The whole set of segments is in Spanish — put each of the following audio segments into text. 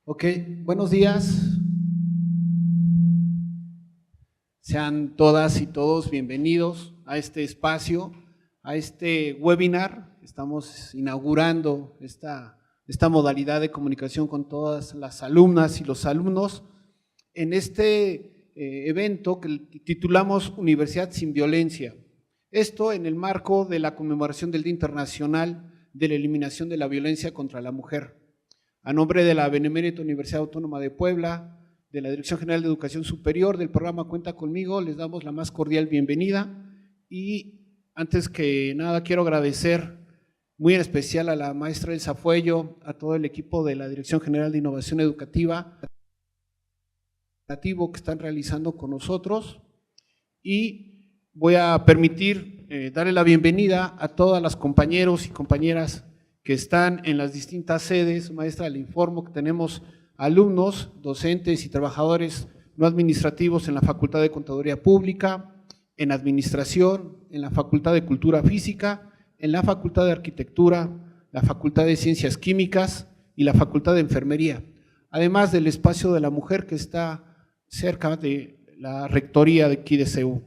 Ok, buenos días. Sean todas y todos bienvenidos a este espacio, a este webinar. Estamos inaugurando esta modalidad de comunicación con todas las alumnas y los alumnos en este evento que titulamos Universidad sin Violencia. Esto en el marco de la conmemoración del Día Internacional de la Eliminación de la Violencia contra la Mujer. A nombre de la Benemérita Universidad Autónoma de Puebla, de la Dirección General de Educación Superior, del programa Cuenta Conmigo, les damos la más cordial bienvenida y antes que nada quiero agradecer muy en especial a la maestra Elsa Fuello, a todo el equipo de la Dirección General de Innovación Educativa que están realizando con nosotros y voy a permitir darle la bienvenida a todas las compañeros y compañeras que están en las distintas sedes. Maestra, le informo que tenemos alumnos, docentes y trabajadores no administrativos en la Facultad de Contaduría Pública, en Administración, en la Facultad de Cultura Física, en la Facultad de Arquitectura, la Facultad de Ciencias Químicas y la Facultad de Enfermería, además del espacio de la mujer que está cerca de la rectoría de aquí de CEU.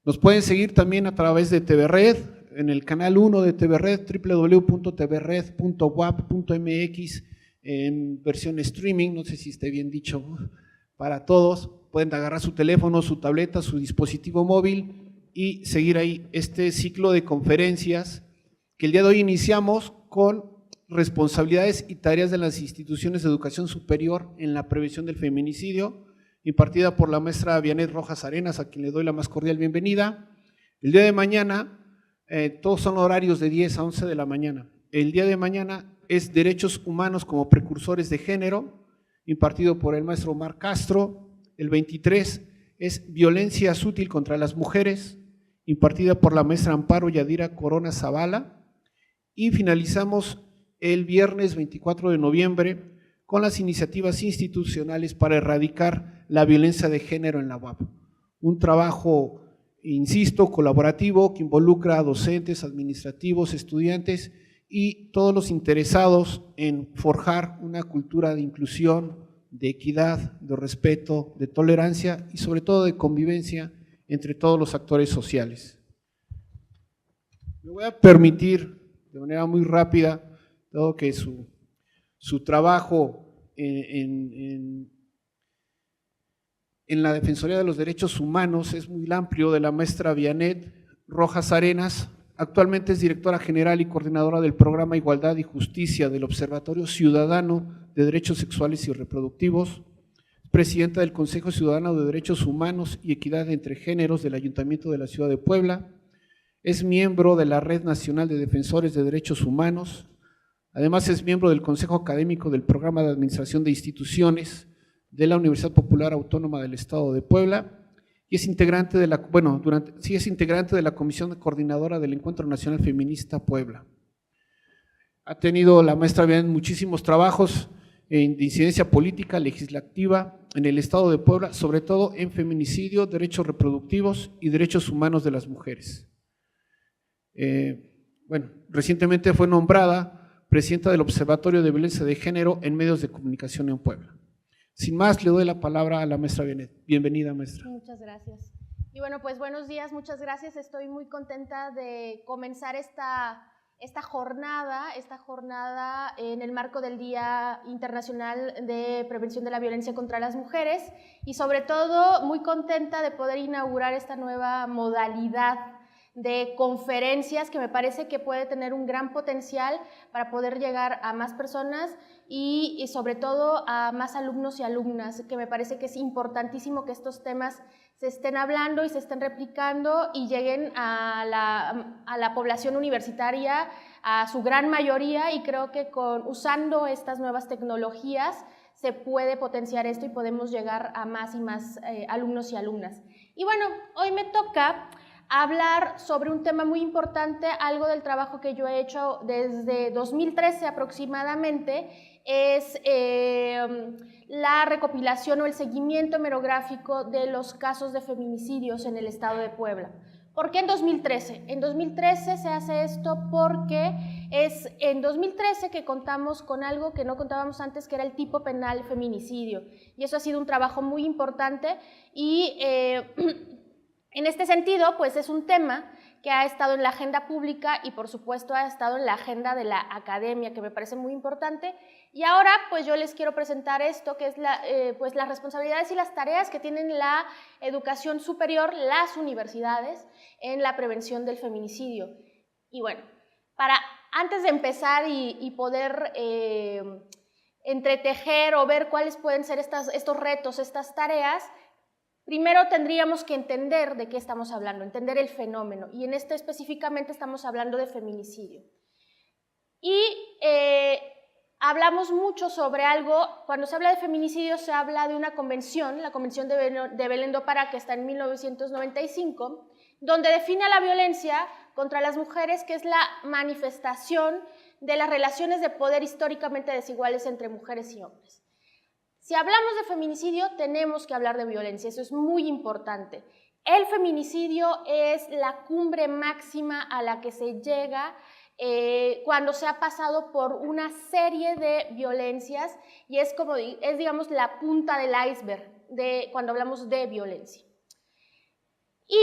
Nos pueden seguir también a través de TV Red, en el canal 1 de TV Red, www.tvred.wap.mx, en versión streaming, no sé si esté bien dicho, para todos. Pueden agarrar su teléfono, su tableta, su dispositivo móvil y seguir ahí este ciclo de conferencias que el día de hoy iniciamos con responsabilidades y tareas de las instituciones de educación superior en la prevención del feminicidio, impartida por la maestra Vianet Rojas Arenas, a quien le doy la más cordial bienvenida. El día de mañana, todos son horarios de 10 a 11 de la mañana. El día de mañana es Derechos Humanos como Precursores de Género, impartido por el maestro Omar Castro. El 23 es Violencia Sutil contra las Mujeres, impartida por la maestra Amparo Yadira Corona Zavala. Y finalizamos el viernes 24 de noviembre con las iniciativas institucionales para erradicar la violencia de género en la UAP. Un trabajo, insisto, colaborativo que involucra a docentes, administrativos, estudiantes y todos los interesados en forjar una cultura de inclusión, de equidad, de respeto, de tolerancia y sobre todo de convivencia entre todos los actores sociales. Me voy a permitir de manera muy rápida, dado que su trabajo en la Defensoría de los Derechos Humanos es muy amplio, de la maestra Vianet Rojas Arenas. Actualmente es directora general y coordinadora del programa Igualdad y Justicia del Observatorio Ciudadano de Derechos Sexuales y Reproductivos, presidenta del Consejo Ciudadano de Derechos Humanos y Equidad entre Géneros del Ayuntamiento de la Ciudad de Puebla, es miembro de la Red Nacional de Defensores de Derechos Humanos, además es miembro del Consejo Académico del Programa de Administración de Instituciones de la Universidad Popular Autónoma del Estado de Puebla y es integrante de la, es integrante de la Comisión Coordinadora del Encuentro Nacional Feminista Puebla. Ha tenido la maestra Vianet muchísimos trabajos de incidencia política, legislativa en el Estado de Puebla, sobre todo en feminicidio, derechos reproductivos y derechos humanos de las mujeres. Recientemente fue nombrada presidenta del Observatorio de Violencia de Género en Medios de Comunicación en Puebla. Sin más, le doy la palabra a la maestra Vianet. Bienvenida, maestra. Muchas gracias. Y bueno, pues buenos días, muchas gracias. Estoy muy contenta de comenzar esta jornada en el marco del Día Internacional de Prevención de la Violencia contra las Mujeres y sobre todo muy contenta de poder inaugurar esta nueva modalidad de conferencias que me parece que puede tener un gran potencial para poder llegar a más personas y sobre todo a más alumnos y alumnas, que me parece que es importantísimo que estos temas se estén hablando y se estén replicando y lleguen a la población universitaria, a su gran mayoría, y creo que usando estas nuevas tecnologías se puede potenciar esto y podemos llegar a más y más alumnos y alumnas. Y bueno, hoy me toca hablar sobre un tema muy importante, algo del trabajo que yo he hecho desde 2013 aproximadamente, es la recopilación o el seguimiento hemerográfico de los casos de feminicidios en el estado de Puebla. ¿Por qué en 2013? En 2013 se hace esto porque es en 2013 que contamos con algo que no contábamos antes, que era el tipo penal feminicidio. Y eso ha sido un trabajo muy importante y en este sentido, pues es un tema que ha estado en la agenda pública y por supuesto ha estado en la agenda de la academia, que me parece muy importante. Y ahora pues yo les quiero presentar esto, que es pues las responsabilidades y las tareas que tienen la educación superior, las universidades, en la prevención del feminicidio. Y bueno, antes de empezar y poder entretejer o ver cuáles pueden ser estos retos, estas tareas, primero tendríamos que entender de qué estamos hablando, entender el fenómeno, y en este específicamente estamos hablando de feminicidio. Y hablamos mucho sobre algo, cuando se habla de feminicidio se habla de una convención, la Convención de Belén do Pará, que está en 1995, donde define la violencia contra las mujeres, que es la manifestación de las relaciones de poder históricamente desiguales entre mujeres y hombres. Si hablamos de feminicidio, tenemos que hablar de violencia, eso es muy importante. El feminicidio es la cumbre máxima a la que se llega cuando se ha pasado por una serie de violencias y es digamos, la punta del iceberg cuando hablamos de violencia. Y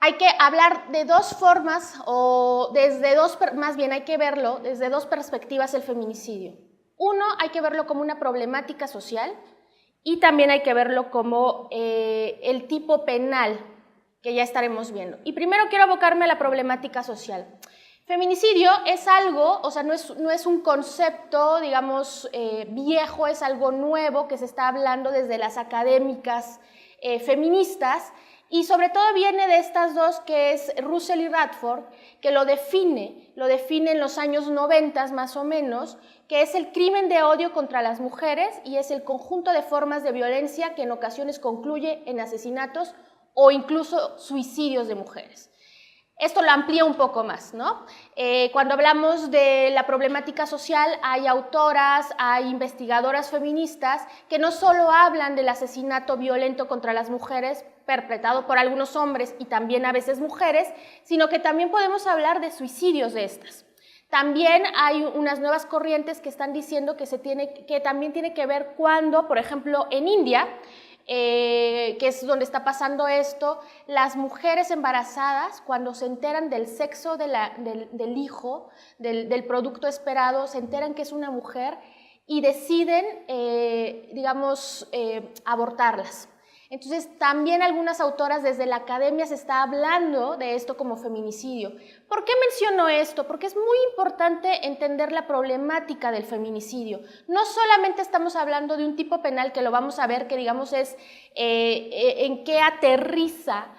hay que hablar de dos formas, o más bien hay que verlo desde dos perspectivas el feminicidio. Uno, hay que verlo como una problemática social y también hay que verlo como el tipo penal, que ya estaremos viendo. Y primero quiero abocarme a la problemática social. Feminicidio es algo, o sea, no es un concepto, digamos, viejo, es algo nuevo que se está hablando desde las académicas feministas, y sobre todo viene de estas dos, que es Russell y Radford, que lo define en los años 90 más o menos, que es el crimen de odio contra las mujeres y es el conjunto de formas de violencia que en ocasiones concluye en asesinatos o incluso suicidios de mujeres. Esto lo amplía un poco más, ¿no? Cuando hablamos de la problemática social, hay autoras, hay investigadoras feministas que no solo hablan del asesinato violento contra las mujeres perpetrado por algunos hombres y también a veces mujeres, sino que también podemos hablar de suicidios de estas. También hay unas nuevas corrientes que están diciendo que también tiene que ver cuando, por ejemplo, en India, que es donde está pasando esto, las mujeres embarazadas, cuando se enteran del sexo del hijo, del producto esperado, se enteran que es una mujer y deciden, digamos, abortarlas. Entonces, también algunas autoras desde la academia se está hablando de esto como feminicidio. ¿Por qué menciono esto? Porque es muy importante entender la problemática del feminicidio. No solamente estamos hablando de un tipo penal que lo vamos a ver, que digamos es en qué aterriza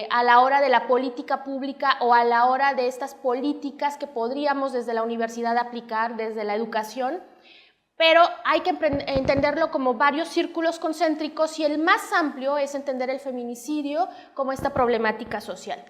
a la hora de la política pública o a la hora de estas políticas que podríamos desde la universidad aplicar, desde la educación, pero hay que entenderlo como varios círculos concéntricos y el más amplio es entender el feminicidio como esta problemática social.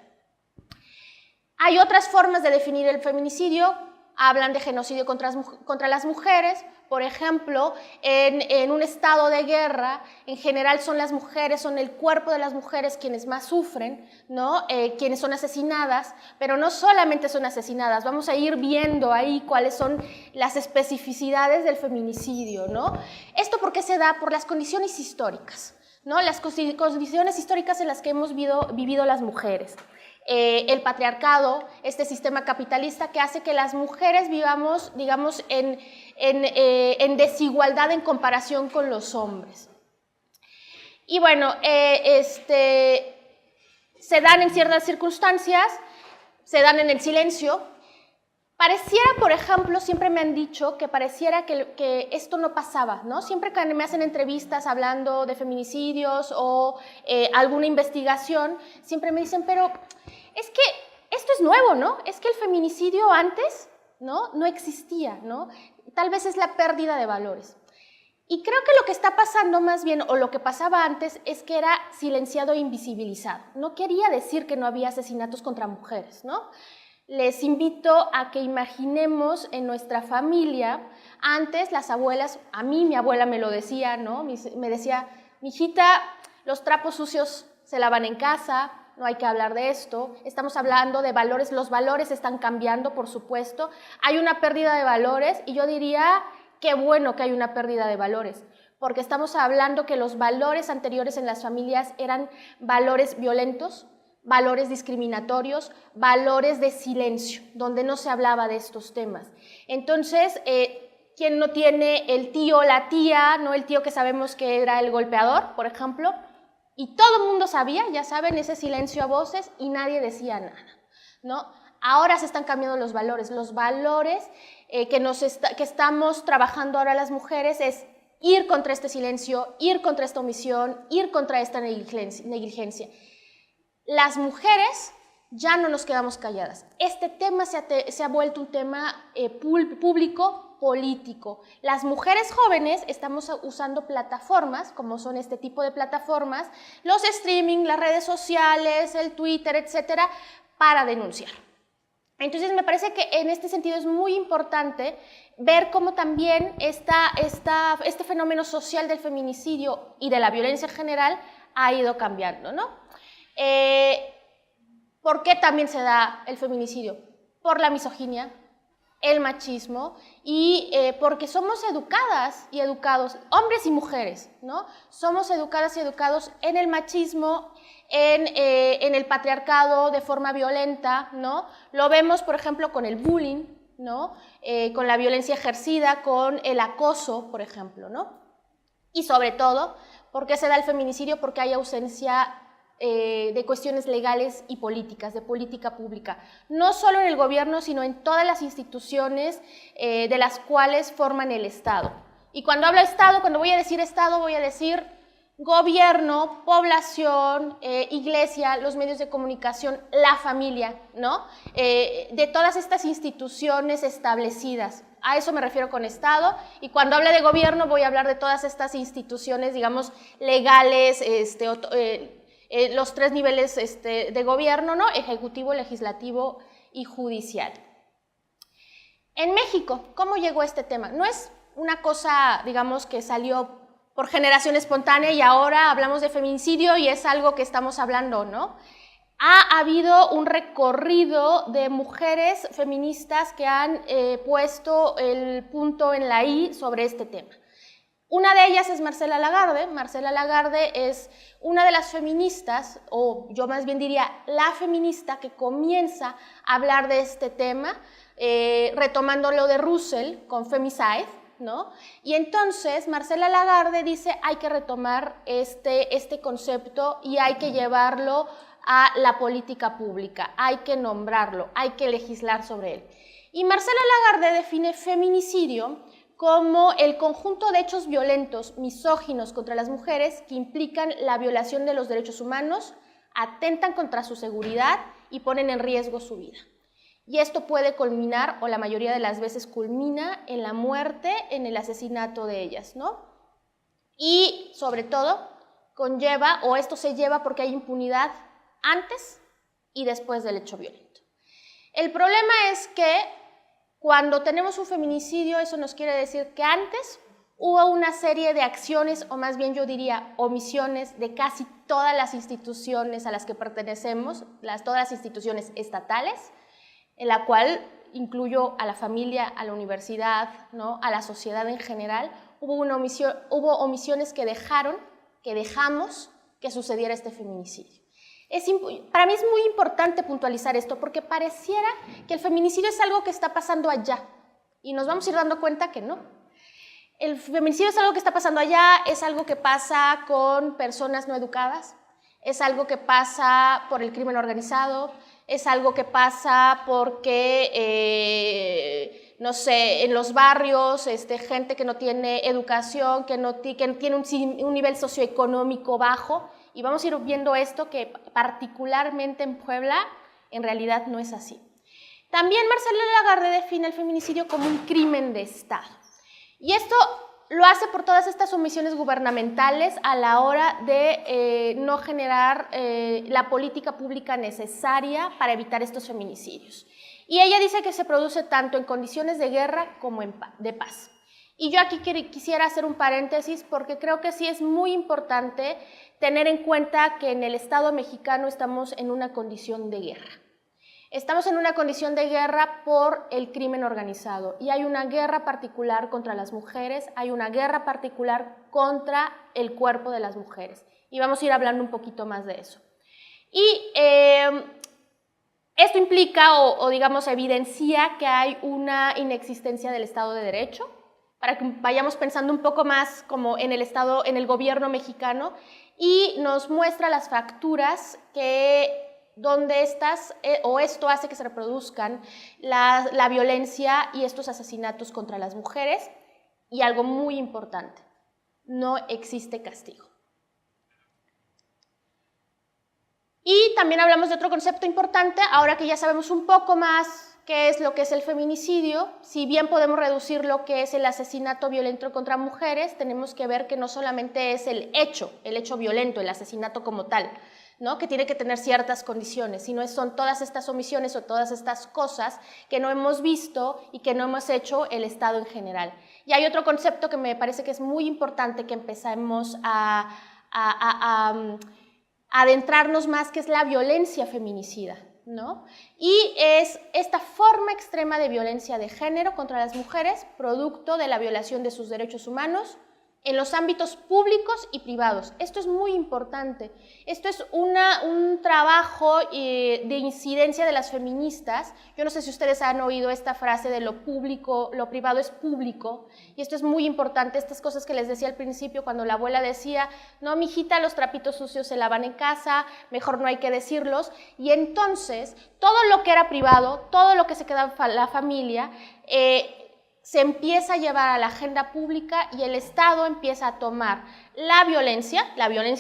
Hay otras formas de definir el feminicidio, hablan de genocidio contra las mujeres, por ejemplo, en un estado de guerra, en general son las mujeres, son el cuerpo de las mujeres quienes más sufren, ¿no? Quienes son asesinadas, pero no solamente son asesinadas, vamos a ir viendo ahí cuáles son las especificidades del feminicidio, ¿no? ¿Esto por qué se da? Por las condiciones históricas, ¿no? Las condiciones históricas en las que hemos vivido las mujeres. El patriarcado, este sistema capitalista que hace que las mujeres vivamos, digamos, en desigualdad en comparación con los hombres. Y bueno, se dan en ciertas circunstancias, se dan en el silencio. Pareciera, por ejemplo, siempre me han dicho que pareciera que esto no pasaba, ¿no? Siempre que me hacen entrevistas hablando de feminicidios o alguna investigación, siempre me dicen, pero es que esto es nuevo, ¿no? Es que el feminicidio antes, no existía, ¿no? Tal vez es la pérdida de valores. Y creo que lo que está pasando más bien, o lo que pasaba antes, es que era silenciado e invisibilizado. No quería decir que no había asesinatos contra mujeres, ¿no? Les invito a que imaginemos en nuestra familia, antes las abuelas, a mí mi abuela me lo decía, ¿no? Me decía, mijita, los trapos sucios se lavan en casa, no hay que hablar de esto. Estamos hablando de valores, los valores están cambiando, por supuesto. Hay una pérdida de valores y yo diría qué bueno que hay una pérdida de valores, porque estamos hablando que los valores anteriores en las familias eran valores violentos, valores discriminatorios, valores de silencio, donde no se hablaba de estos temas. Entonces, ¿quién no tiene el tío o la tía, no el tío que sabemos que era el golpeador, por ejemplo? Y todo el mundo sabía, ya saben, ese silencio a voces y nadie decía nada, ¿no? Ahora se están cambiando los valores que estamos trabajando ahora las mujeres es ir contra este silencio, ir contra esta omisión, ir contra esta negligencia. Las mujeres ya no nos quedamos calladas. Este tema se ha vuelto un tema público, político. Las mujeres jóvenes estamos usando plataformas, como son este tipo de plataformas, los streaming, las redes sociales, el Twitter, etcétera, para denunciar. Entonces me parece que en este sentido es muy importante ver cómo también este fenómeno social del feminicidio y de la violencia en general ha ido cambiando, ¿no? ¿Por qué también se da el feminicidio? Por la misoginia, el machismo y porque somos educadas y educados, hombres y mujeres, ¿no? Somos educadas y educados en el machismo, en el patriarcado de forma violenta, ¿no? Lo vemos, por ejemplo, con el bullying, ¿no? Con la violencia ejercida, con el acoso, por ejemplo, ¿no? Y sobre todo, ¿por qué se da el feminicidio? Porque hay ausencia de cuestiones legales y políticas, de política pública, no solo en el gobierno, sino en todas las instituciones de las cuales forman el Estado. Y cuando hablo Estado, cuando voy a decir Estado, voy a decir gobierno, población, iglesia, los medios de comunicación, la familia, ¿no? De todas estas instituciones establecidas. A eso me refiero con Estado, y cuando hable de gobierno voy a hablar de todas estas instituciones, digamos, legales, los tres niveles de gobierno, ¿no? Ejecutivo, legislativo y judicial. En México, ¿cómo llegó este tema? No es una cosa, digamos, que salió por generación espontánea y ahora hablamos de feminicidio y es algo que estamos hablando, ¿no? Ha habido un recorrido de mujeres feministas que han puesto el punto en la I sobre este tema. Una de ellas es Marcela Lagarde. Marcela Lagarde es una de las feministas, o yo más bien diría la feminista que comienza a hablar de este tema, retomando lo de Russell con Femicide, ¿no? Y entonces Marcela Lagarde dice hay que retomar este concepto y hay que llevarlo a la política pública, hay que nombrarlo, hay que legislar sobre él. Y Marcela Lagarde define feminicidio como el conjunto de hechos violentos, misóginos contra las mujeres que implican la violación de los derechos humanos, atentan contra su seguridad y ponen en riesgo su vida. Y esto puede culminar, o la mayoría de las veces culmina, en la muerte, en el asesinato de ellas, ¿no? Y sobre todo conlleva, o esto se lleva porque hay impunidad antes y después del hecho violento. El problema es que cuando tenemos un feminicidio, eso nos quiere decir que antes hubo una serie de acciones, o más bien yo diría omisiones, de casi todas las instituciones a las que pertenecemos, todas las instituciones estatales, en la cual incluyo a la familia, a la universidad, ¿no? A la sociedad en general. Hubo omisiones que dejamos que sucediera este feminicidio. Para mí es muy importante puntualizar esto porque pareciera que el feminicidio es algo que está pasando allá y nos vamos a ir dando cuenta que no. El feminicidio es algo que está pasando allá, es algo que pasa con personas no educadas, es algo que pasa por el crimen organizado, es algo que pasa porque, no sé, en los barrios, gente que no tiene educación, que tiene un nivel socioeconómico bajo. Y vamos a ir viendo esto que particularmente en Puebla en realidad no es así. También Marcela Lagarde define el feminicidio como un crimen de Estado. Y esto lo hace por todas estas omisiones gubernamentales a la hora de no generar la política pública necesaria para evitar estos feminicidios. Y ella dice que se produce tanto en condiciones de guerra como de paz. Y yo aquí quisiera hacer un paréntesis porque creo que sí es muy importante tener en cuenta que en el Estado mexicano estamos en una condición de guerra. Estamos en una condición de guerra por el crimen organizado y hay una guerra particular contra las mujeres, hay una guerra particular contra el cuerpo de las mujeres. Y vamos a ir hablando un poquito más de eso. Y esto implica o digamos evidencia que hay una inexistencia del Estado de Derecho, para que vayamos pensando un poco más como en el Estado, en el gobierno mexicano, y nos muestra las fracturas donde esto hace que se reproduzcan la violencia y estos asesinatos contra las mujeres, y algo muy importante, no existe castigo. Y también hablamos de otro concepto importante, ahora que ya sabemos un poco más qué es lo que es el feminicidio. Si bien podemos reducir lo que es el asesinato violento contra mujeres, tenemos que ver que no solamente es el hecho violento, el asesinato como tal, ¿no? Que tiene que tener ciertas condiciones, sino son todas estas omisiones o todas estas cosas que no hemos visto y que no hemos hecho el Estado en general. Y hay otro concepto que me parece que es muy importante que empecemos a adentrarnos más, que es la violencia feminicida, ¿no? Y es esta forma extrema de violencia de género contra las mujeres, producto de la violación de sus derechos humanos en los ámbitos públicos y privados. Esto es muy importante. Esto es un trabajo de incidencia de las feministas. Yo no sé si ustedes han oído esta frase de lo público, lo privado es público, y esto es muy importante. Estas cosas que les decía al principio cuando la abuela decía, no, mijita, los trapitos sucios se lavan en casa, mejor no hay que decirlos. Y entonces, todo lo que era privado, todo lo que se quedaba en la familia, se empieza a llevar a la agenda pública y el Estado empieza a tomar la violencia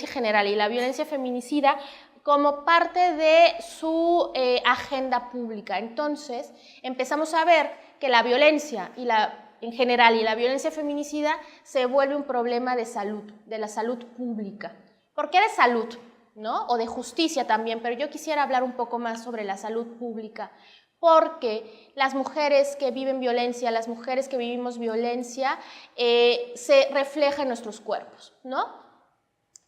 general y la violencia feminicida como parte de su agenda pública. Entonces, empezamos a ver que la violencia en general y la violencia feminicida se vuelve un problema de salud, de la salud pública. ¿Por qué de salud? ¿No? O de justicia también, pero yo quisiera hablar un poco más sobre la salud pública, porque las mujeres que viven violencia, las mujeres que vivimos violencia, se refleja en nuestros cuerpos, ¿no?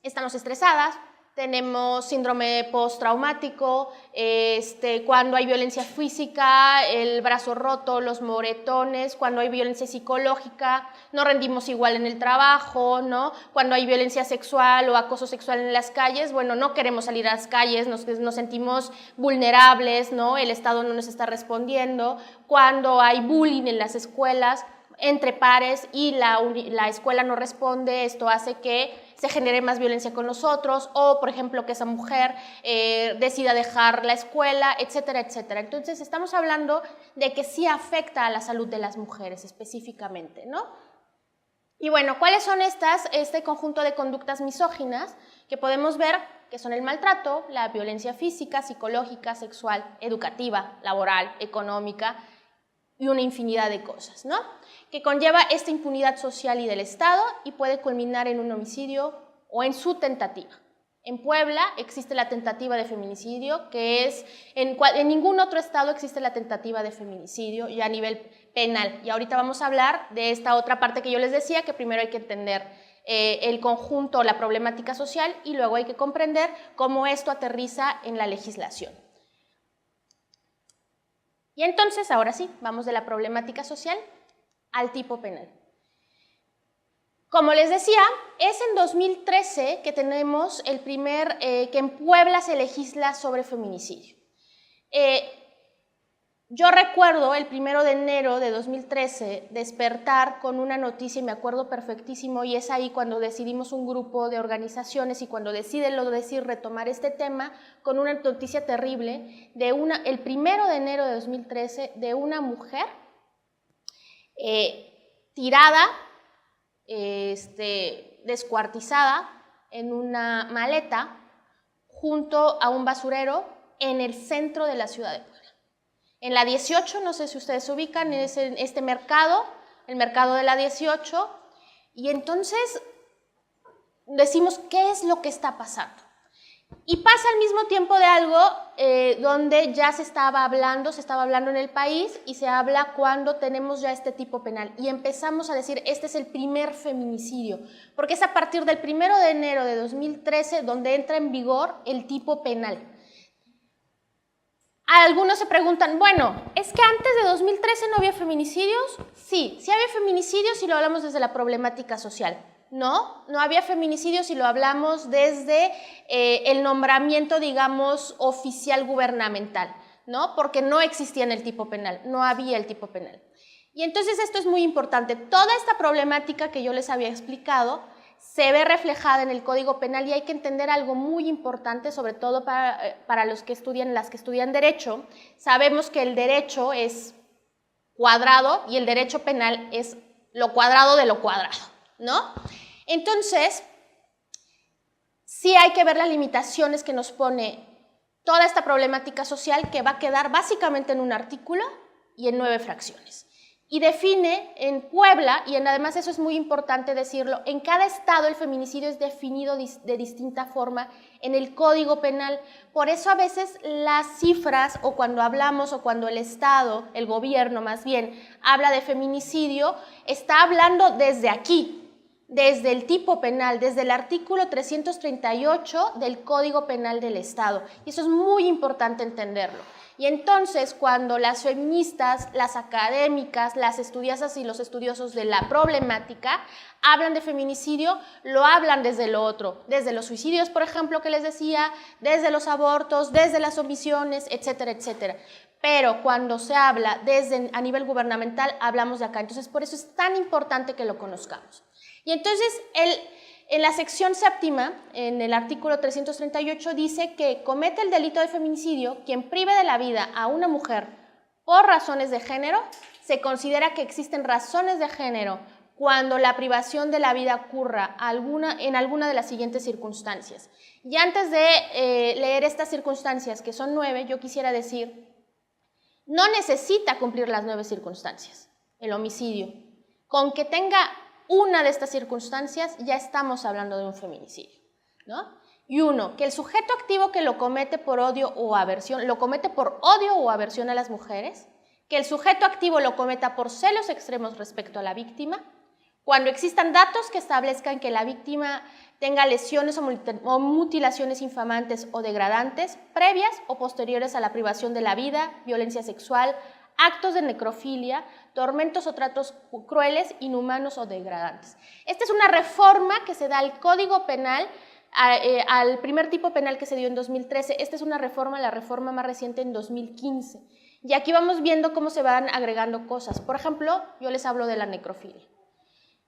Estamos estresadas, tenemos síndrome postraumático, cuando hay violencia física, el brazo roto, los moretones, cuando hay violencia psicológica, no rendimos igual en el trabajo, ¿no? Cuando hay violencia sexual o acoso sexual en las calles, bueno, no queremos salir a las calles, nos sentimos vulnerables, ¿no? El Estado no nos está respondiendo. Cuando hay bullying en las escuelas, entre pares y la escuela no responde, esto hace que se genere más violencia con nosotros, o por ejemplo que esa mujer decida dejar la escuela, etcétera, etcétera. Entonces estamos hablando de que sí afecta a la salud de las mujeres específicamente, ¿no? Y bueno, ¿cuáles son este conjunto de conductas misóginas que podemos ver? Que son el maltrato, la violencia física, psicológica, sexual, educativa, laboral, económica y una infinidad de cosas, ¿no? Que conlleva esta impunidad social y del Estado y puede culminar en un homicidio o en su tentativa. En Puebla existe la tentativa de feminicidio, que es, en ningún otro estado existe la tentativa de feminicidio ya a nivel penal. Y ahorita vamos a hablar de esta otra parte que yo les decía, que primero hay que entender el conjunto, la problemática social, y luego hay que comprender cómo esto aterriza en la legislación. Y entonces, ahora sí, vamos de la problemática social al tipo penal. Como les decía, es en 2013 que tenemos el primer, que en Puebla se legisla sobre feminicidio. Yo recuerdo el 1 de enero de 2013 despertar con una noticia, y me acuerdo perfectísimo, y es ahí cuando decidimos un grupo de organizaciones y cuando deciden retomar este tema, con una noticia terrible, el 1 de enero de 2013, de una mujer tirada, descuartizada en una maleta junto a un basurero en el centro de la ciudad de Puebla. En la 18, no sé si ustedes se ubican, es este mercado, el mercado de la 18, y entonces decimos, ¿qué es lo que está pasando? Y pasa al mismo tiempo de algo donde ya se estaba hablando en el país y se habla cuando tenemos ya este tipo penal y empezamos a decir este es el primer feminicidio, porque es a partir del 1 de enero de 2013 donde entra en vigor el tipo penal. Algunos se preguntan, bueno, ¿es que antes de 2013 no había feminicidios? Sí, sí había feminicidios si lo hablamos desde la problemática social. No había feminicidios si lo hablamos desde el nombramiento, digamos, oficial gubernamental, ¿no? Porque no existía en el tipo penal, no había el tipo penal. Y entonces esto es muy importante. Toda esta problemática que yo les había explicado se ve reflejada en el Código Penal y hay que entender algo muy importante, sobre todo para las que estudian Derecho. Sabemos que el derecho es cuadrado y el derecho penal es lo cuadrado de lo cuadrado, ¿no? Entonces, sí hay que ver las limitaciones que nos pone toda esta problemática social que va a quedar básicamente en un artículo y en 9 fracciones. Y define en Puebla, y además eso es muy importante decirlo, en cada estado el feminicidio es definido de distinta forma en el Código Penal. Por eso a veces las cifras, o cuando hablamos, o cuando el Estado, el gobierno más bien, habla de feminicidio, está hablando desde aquí, desde el tipo penal, desde el artículo 338 del Código Penal del Estado. Y eso es muy importante entenderlo. Y entonces, cuando las feministas, las académicas, las estudiosas y los estudiosos de la problemática hablan de feminicidio, lo hablan desde lo otro, desde los suicidios, por ejemplo, que les decía, desde los abortos, desde las omisiones, etcétera, etcétera. Pero cuando se habla a nivel gubernamental, hablamos de acá. Entonces, por eso es tan importante que lo conozcamos. Y entonces, en la sección séptima, en el artículo 338, dice que comete el delito de feminicidio quien prive de la vida a una mujer por razones de género. Se considera que existen razones de género cuando la privación de la vida ocurra en alguna de las siguientes circunstancias. Y antes de leer estas circunstancias, que son 9, yo quisiera decir, no necesita cumplir las 9 circunstancias, el homicidio. Con que tenga una de estas circunstancias, ya estamos hablando de un feminicidio, ¿no? Y 1, que el sujeto activo que lo comete por odio o aversión, a las mujeres, que el sujeto activo lo cometa por celos extremos respecto a la víctima, cuando existan datos que establezcan que la víctima tenga lesiones o mutilaciones infamantes o degradantes, previas o posteriores a la privación de la vida, violencia sexual, actos de necrofilia, tormentos o tratos crueles, inhumanos o degradantes. Esta es una reforma que se da al Código Penal, al primer tipo penal que se dio en 2013. Esta es una reforma, la reforma más reciente en 2015. Y aquí vamos viendo cómo se van agregando cosas. Por ejemplo, yo les hablo de la necrofilia.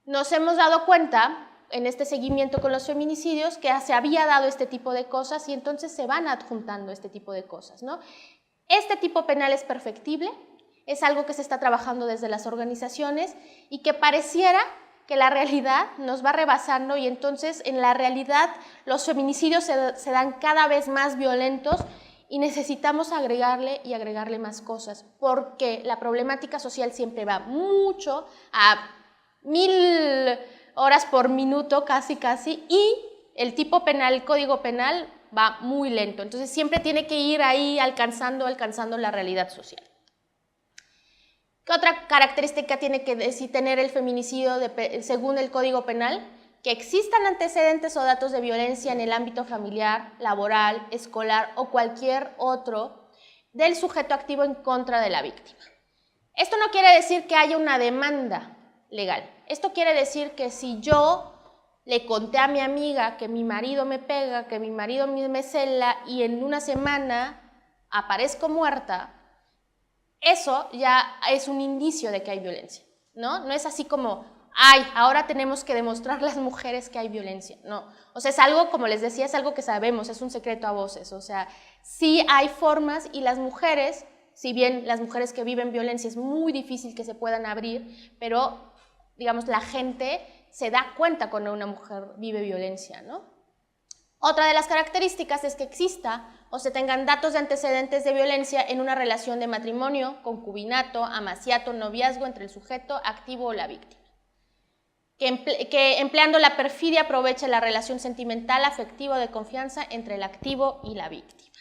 Nos hemos dado cuenta en este seguimiento con los feminicidios que se había dado este tipo de cosas y entonces se van adjuntando este tipo de cosas, ¿no? Este tipo penal es perfectible. Es algo que se está trabajando desde las organizaciones y que pareciera que la realidad nos va rebasando y entonces en la realidad los feminicidios se dan cada vez más violentos y necesitamos agregarle más cosas porque la problemática social siempre va mucho a 1000 horas por minuto casi y el tipo penal, el Código Penal va muy lento. Entonces siempre tiene que ir ahí alcanzando la realidad social. ¿Qué otra característica tiene que tener el feminicidio según el Código Penal? Que existan antecedentes o datos de violencia en el ámbito familiar, laboral, escolar o cualquier otro del sujeto activo en contra de la víctima. Esto no quiere decir que haya una demanda legal. Esto quiere decir que si yo le conté a mi amiga que mi marido me pega, que mi marido me cela y en una semana aparezco muerta, eso ya es un indicio de que hay violencia, ¿no? No es así como, ay, ahora tenemos que demostrar las mujeres que hay violencia, no. O sea, es algo, como les decía, es algo que sabemos, es un secreto a voces, o sea, sí hay formas y las mujeres, si bien las mujeres que viven violencia es muy difícil que se puedan abrir, pero, digamos, la gente se da cuenta cuando una mujer vive violencia, ¿no? Otra de las características es que exista o se tengan datos de antecedentes de violencia en una relación de matrimonio, concubinato, amaciato, noviazgo entre el sujeto activo o la víctima. que empleando la perfidia aproveche la relación sentimental, afectiva o de confianza entre el activo y la víctima.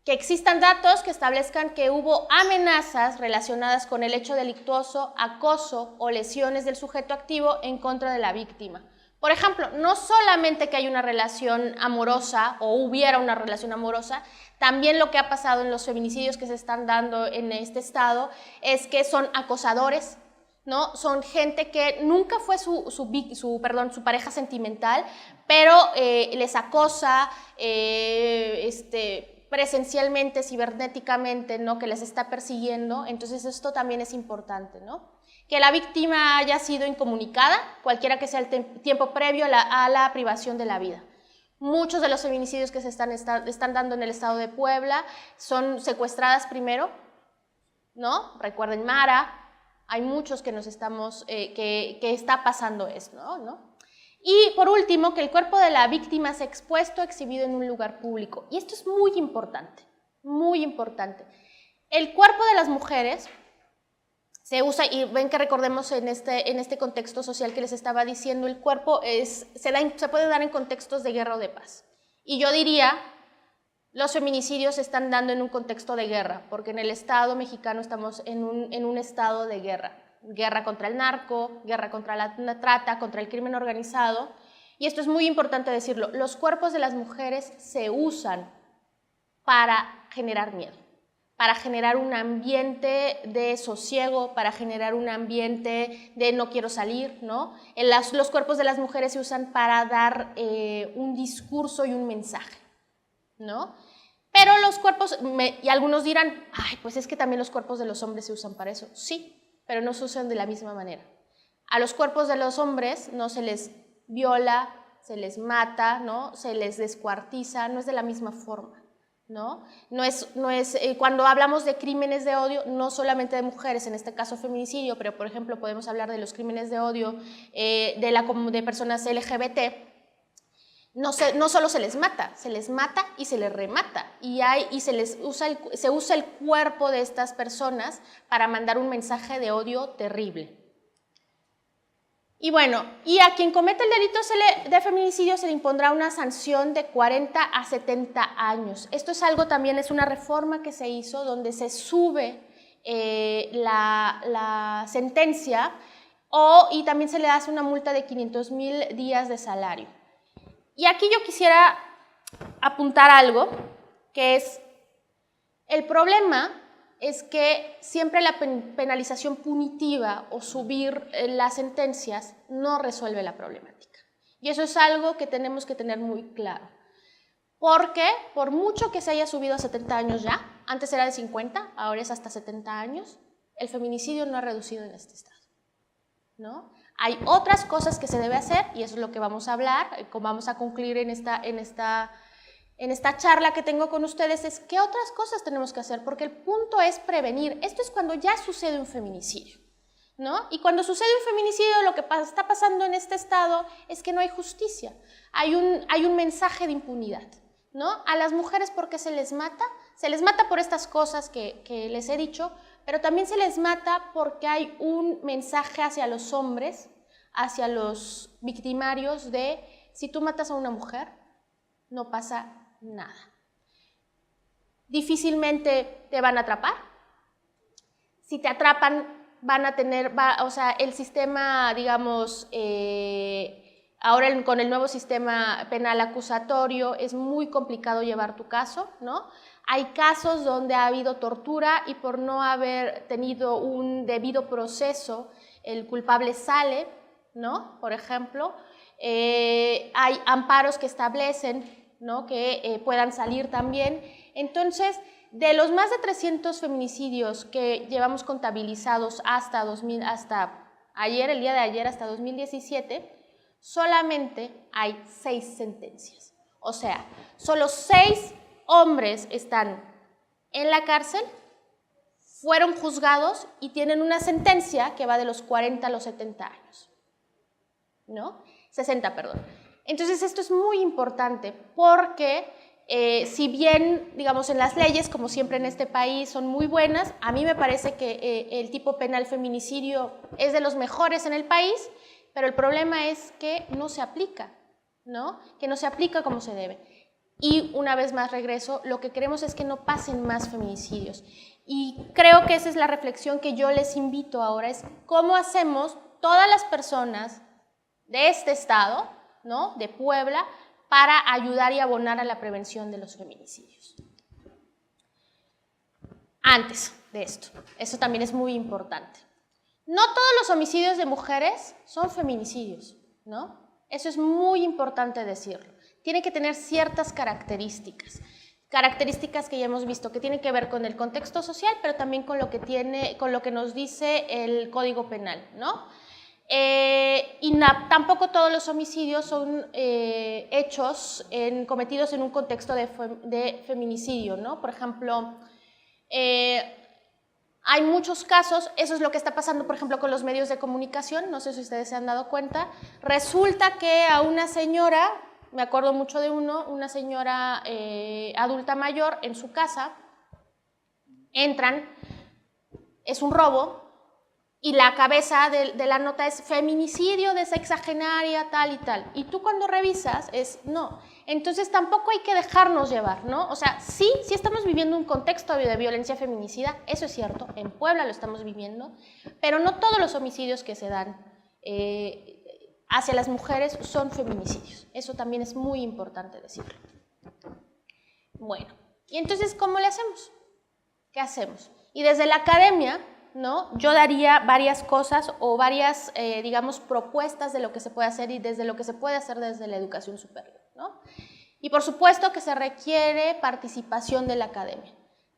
Que existan datos que establezcan que hubo amenazas relacionadas con el hecho delictuoso, acoso o lesiones del sujeto activo en contra de la víctima. Por ejemplo, no solamente que hay una relación amorosa o hubiera una relación amorosa, también lo que ha pasado en los feminicidios que se están dando en este estado es que son acosadores, ¿no? Son gente que nunca fue su pareja sentimental, pero les acosa, presencialmente, cibernéticamente, ¿no? Que les está persiguiendo. Entonces esto también es importante, ¿no? Que la víctima haya sido incomunicada, cualquiera que sea el tiempo previo a la privación de la vida. Muchos de los feminicidios que se están dando en el estado de Puebla son secuestradas primero, ¿no? Recuerden Mara, hay muchos que nos estamos, que está pasando esto, ¿no? Y por último, que el cuerpo de la víctima sea expuesto, exhibido en un lugar público. Y esto es muy importante, muy importante. El cuerpo de las mujeres se usa, y ven que recordemos en este contexto social que les estaba diciendo, el cuerpo se puede dar en contextos de guerra o de paz. Y yo diría, los feminicidios se están dando en un contexto de guerra, porque en el Estado mexicano estamos en un estado de guerra. Guerra contra el narco, guerra contra la trata, contra el crimen organizado. Y esto es muy importante decirlo, los cuerpos de las mujeres se usan para generar miedo, para generar un ambiente de sosiego, para generar un ambiente de no quiero salir, ¿no? Los cuerpos de las mujeres se usan para dar un discurso y un mensaje, ¿no? Pero los cuerpos, y algunos dirán, ay, pues es que también los cuerpos de los hombres se usan para eso. Sí, pero no se usan de la misma manera. A los cuerpos de los hombres no se les viola, se les mata, ¿no? Se les descuartiza, no es de la misma forma, ¿no? Cuando hablamos de crímenes de odio, no solamente de mujeres, en este caso feminicidio, pero por ejemplo podemos hablar de los crímenes de odio de personas LGBT, no solo se les mata y se les remata, y se usa el cuerpo de estas personas para mandar un mensaje de odio terrible. Y bueno, y a quien cometa el delito de feminicidio se le impondrá una sanción de 40 a 70 años. Esto es algo también, es una reforma que se hizo donde se sube la sentencia y también se le hace una multa de 500,000 días de salario. Y aquí yo quisiera apuntar algo, que es el problema es que siempre la penalización punitiva o subir las sentencias no resuelve la problemática. Y eso es algo que tenemos que tener muy claro. Porque por mucho que se haya subido a 70 años ya, antes era de 50, ahora es hasta 70 años, el feminicidio no ha reducido en este estado, ¿no? Hay otras cosas que se debe hacer y eso es lo que vamos a hablar, vamos a concluir en esta charla que tengo con ustedes, es qué otras cosas tenemos que hacer, porque el punto es prevenir. Esto es cuando ya sucede un feminicidio, ¿no? Y cuando sucede un feminicidio, lo que está pasando en este estado es que no hay justicia, hay un mensaje de impunidad, ¿no? A las mujeres, ¿por qué se les mata? Se les mata por estas cosas que les he dicho, pero también se les mata porque hay un mensaje hacia los hombres, hacia los victimarios de si tú matas a una mujer, no pasa nada. Difícilmente te van a atrapar. Si te atrapan, van a tener, el sistema, digamos, ahora con el nuevo sistema penal acusatorio es muy complicado llevar tu caso, ¿no? Hay casos donde ha habido tortura y por no haber tenido un debido proceso, el culpable sale, ¿no? Por ejemplo, hay amparos que establecen, ¿no? Que puedan salir también. Entonces, de los más de 300 feminicidios que llevamos contabilizados hasta ayer, el día de ayer, hasta 2017, solamente hay 6 sentencias. O sea, solo 6 hombres están en la cárcel, fueron juzgados y tienen una sentencia que va de los 40 a los 70 años, ¿no? 60, perdón. Entonces esto es muy importante porque Si bien, digamos, en las leyes, como siempre en este país, son muy buenas, a mí me parece que el tipo penal feminicidio es de los mejores en el país, pero el problema es que no se aplica, ¿no? Que no se aplica como se debe. Y una vez más regreso, lo que queremos es que no pasen más feminicidios. Y creo que esa es la reflexión que yo les invito ahora, es cómo hacemos todas las personas de este estado, ¿no? De Puebla, para ayudar y abonar a la prevención de los feminicidios. Antes de esto, eso también es muy importante. No todos los homicidios de mujeres son feminicidios, ¿no? Eso es muy importante decirlo. Tiene que tener ciertas características que ya hemos visto, que tienen que ver con el contexto social, pero también con lo que nos dice el Código Penal, ¿no? Tampoco todos los homicidios son hechos cometidos en un contexto de feminicidio, ¿no? Por ejemplo, hay muchos casos, eso es lo que está pasando, por ejemplo, con los medios de comunicación, no sé si ustedes se han dado cuenta, resulta que a una señora, me acuerdo mucho de una señora adulta mayor en su casa, entran, es un robo, y la cabeza de la nota es feminicidio de sexagenaria, tal y tal. Y tú cuando revisas no. Entonces tampoco hay que dejarnos llevar, ¿no? O sea, sí estamos viviendo un contexto de violencia feminicida, eso es cierto, en Puebla lo estamos viviendo, pero no todos los homicidios que se dan hacia las mujeres son feminicidios. Eso también es muy importante decirlo. Bueno, y entonces, ¿cómo le hacemos? ¿Qué hacemos? Y desde la academia, ¿no? Yo daría varias cosas o varias, digamos, propuestas de lo que se puede hacer y desde lo que se puede hacer desde la educación superior, ¿no? Y por supuesto que se requiere participación de la academia,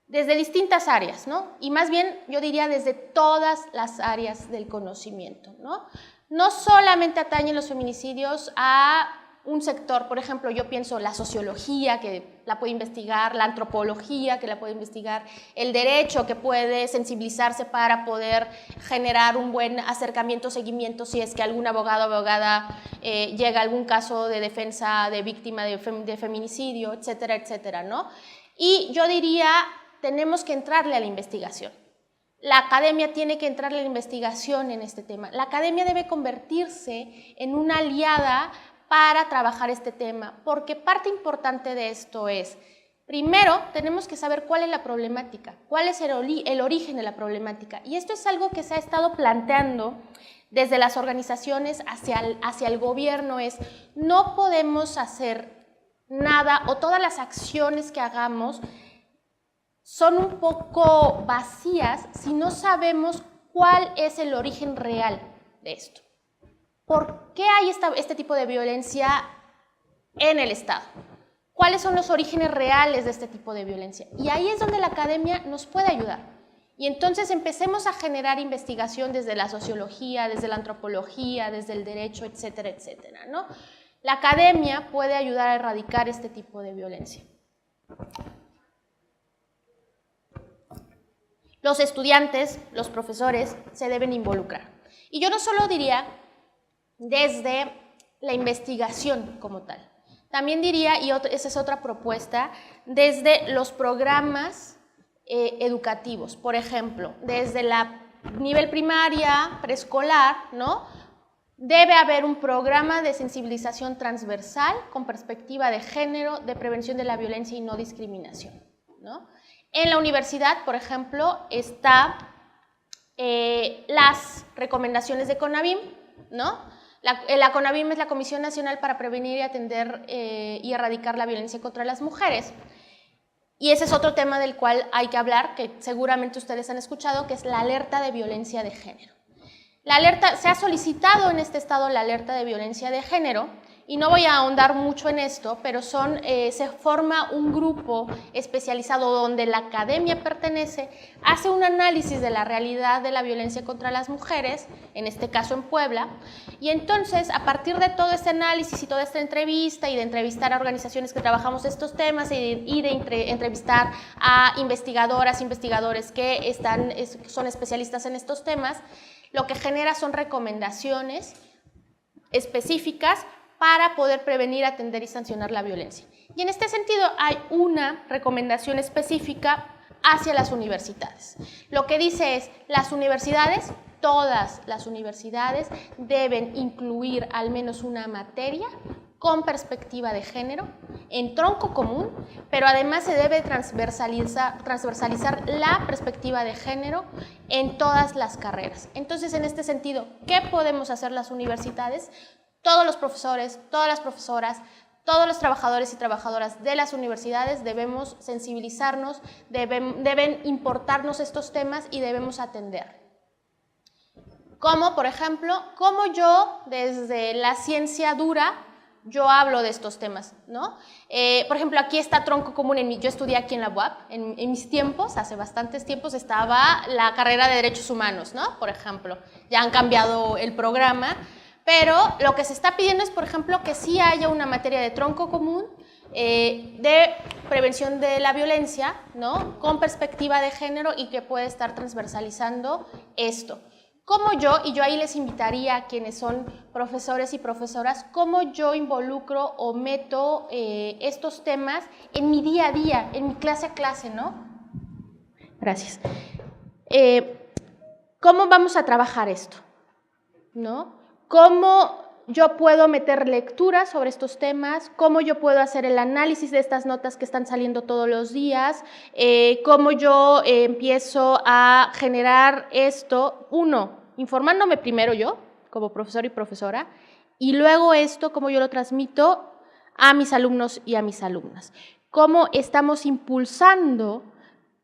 desde distintas áreas, ¿no? Y más bien, yo diría desde todas las áreas del conocimiento, ¿no? No solamente atañen los feminicidios a un sector, por ejemplo, yo pienso la sociología, que la puede investigar, la antropología, que la puede investigar, el derecho, que puede sensibilizarse para poder generar un buen acercamiento, seguimiento, si es que algún abogado o abogada llega a algún caso de defensa de víctima de feminicidio, etcétera, etcétera, ¿no? Y yo diría, tenemos que entrarle a la investigación. La academia tiene que entrarle a la investigación en este tema. La academia debe convertirse en una aliada para trabajar este tema, porque parte importante de esto es, primero, tenemos que saber cuál es la problemática, cuál es el origen de la problemática, y esto es algo que se ha estado planteando desde las organizaciones hacia el gobierno, no podemos hacer nada o todas las acciones que hagamos son un poco vacías si no sabemos cuál es el origen real de esto. ¿Por qué hay este tipo de violencia en el Estado? ¿Cuáles son los orígenes reales de este tipo de violencia? Y ahí es donde la academia nos puede ayudar. Y entonces empecemos a generar investigación desde la sociología, desde la antropología, desde el derecho, etcétera, etcétera, ¿no? La academia puede ayudar a erradicar este tipo de violencia. Los estudiantes, los profesores se deben involucrar. Y yo no solo diría desde la investigación como tal. También diría, y esa es otra propuesta, desde los programas educativos. Por ejemplo, desde la nivel primaria, preescolar, ¿no? Debe haber un programa de sensibilización transversal con perspectiva de género, de prevención de la violencia y no discriminación, ¿no? En la universidad, por ejemplo, está las recomendaciones de CONAVIM, ¿no? La CONAVIM es la Comisión Nacional para Prevenir y Atender y Erradicar la Violencia contra las Mujeres. Y ese es otro tema del cual hay que hablar, que seguramente ustedes han escuchado, que es la alerta de violencia de género. Se ha solicitado en este estado la alerta de violencia de género, y no voy a ahondar mucho en esto, pero se forma un grupo especializado donde la academia pertenece, hace un análisis de la realidad de la violencia contra las mujeres, en este caso en Puebla, y entonces a partir de todo este análisis y toda esta entrevista y de entrevistar a organizaciones que trabajamos estos temas y de entrevistar a investigadoras, investigadores que son especialistas en estos temas, lo que genera son recomendaciones específicas para poder prevenir, atender y sancionar la violencia. Y en este sentido hay una recomendación específica hacia las universidades. Lo que dice es, las universidades, todas las universidades deben incluir al menos una materia con perspectiva de género en tronco común, pero además se debe transversalizar la perspectiva de género en todas las carreras. Entonces, en este sentido, ¿qué podemos hacer las universidades? Todos los profesores, todas las profesoras, todos los trabajadores y trabajadoras de las universidades debemos sensibilizarnos, deben importarnos estos temas y debemos atender. Como, por ejemplo, como yo desde la ciencia dura yo hablo de estos temas, ¿no? Por ejemplo, aquí está tronco común, yo estudié aquí en la UAP, en mis tiempos, hace bastantes tiempos, estaba la carrera de Derechos Humanos, ¿no? Por ejemplo, ya han cambiado el programa, pero lo que se está pidiendo es, por ejemplo, que sí haya una materia de tronco común de prevención de la violencia, ¿no? Con perspectiva de género y que puede estar transversalizando esto. Cómo yo, y yo ahí les invitaría a quienes son profesores y profesoras, cómo yo involucro o meto estos temas en mi día a día, en mi clase a clase, ¿no? Gracias. ¿Cómo vamos a trabajar esto? ¿No? ¿Cómo yo puedo meter lecturas sobre estos temas? ¿Cómo yo puedo hacer el análisis de estas notas que están saliendo todos los días? ¿Cómo yo empiezo a generar esto? Uno, informándome primero yo, como profesor y profesora, y luego esto, cómo yo lo transmito a mis alumnos y a mis alumnas. Cómo estamos impulsando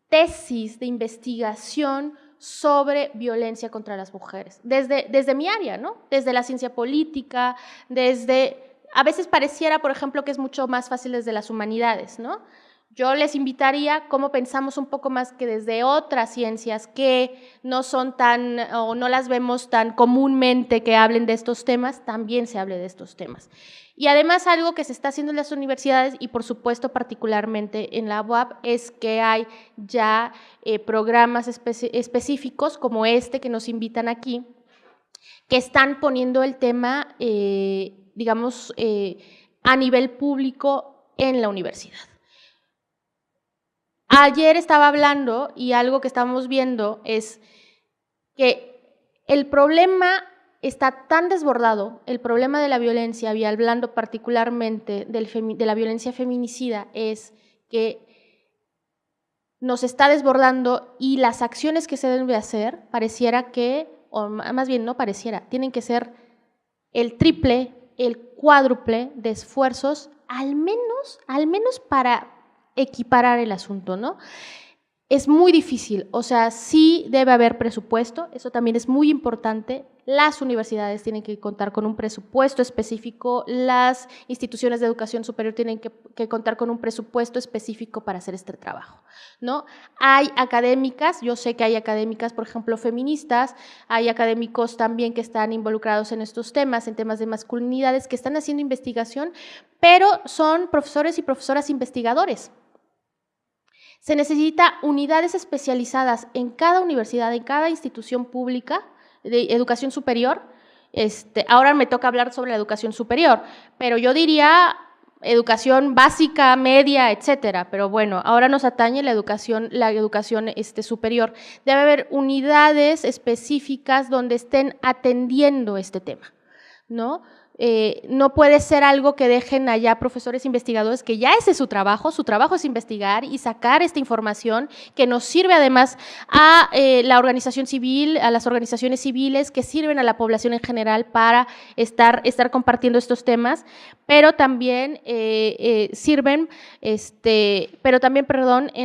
tesis de investigación sobre violencia contra las mujeres, desde mi área, ¿no? Desde la ciencia política, a veces pareciera, por ejemplo, que es mucho más fácil desde las humanidades, ¿no? Yo les invitaría cómo pensamos un poco más que desde otras ciencias que no son tan, o no las vemos tan comúnmente que hablen de estos temas, también se hable de estos temas. Y además algo que se está haciendo en las universidades y por supuesto particularmente en la UAP es que hay ya programas específicos como este que nos invitan aquí, que están poniendo el tema, digamos, a nivel público en la universidad. Ayer estaba hablando y algo que estamos viendo es que el problema está tan desbordado, el problema de la violencia, y hablando particularmente de la violencia feminicida, es que nos está desbordando y las acciones que se deben de hacer pareciera que, o más bien no pareciera, tienen que ser el triple, el cuádruple de esfuerzos, al menos para equiparar el asunto, ¿no? Es muy difícil, o sea, sí debe haber presupuesto, eso también es muy importante. Las universidades tienen que contar con un presupuesto específico, las instituciones de educación superior tienen que contar con un presupuesto específico para hacer este trabajo, ¿no? Hay académicas, yo sé que hay académicas, por ejemplo, feministas, hay académicos también que están involucrados en estos temas, en temas de masculinidades, que están haciendo investigación, pero son profesores y profesoras investigadores. Se necesita unidades especializadas en cada universidad, en cada institución pública de educación superior. Ahora me toca hablar sobre la educación superior, pero yo diría educación básica, media, etcétera. Pero bueno, ahora nos atañe la educación superior. Debe haber unidades específicas donde estén atendiendo este tema, ¿no? No puede ser algo que dejen allá profesores investigadores, que ya ese es su trabajo es investigar y sacar esta información que nos sirve además a la organización civil, a las organizaciones civiles que sirven a la población en general para estar compartiendo estos temas, pero también en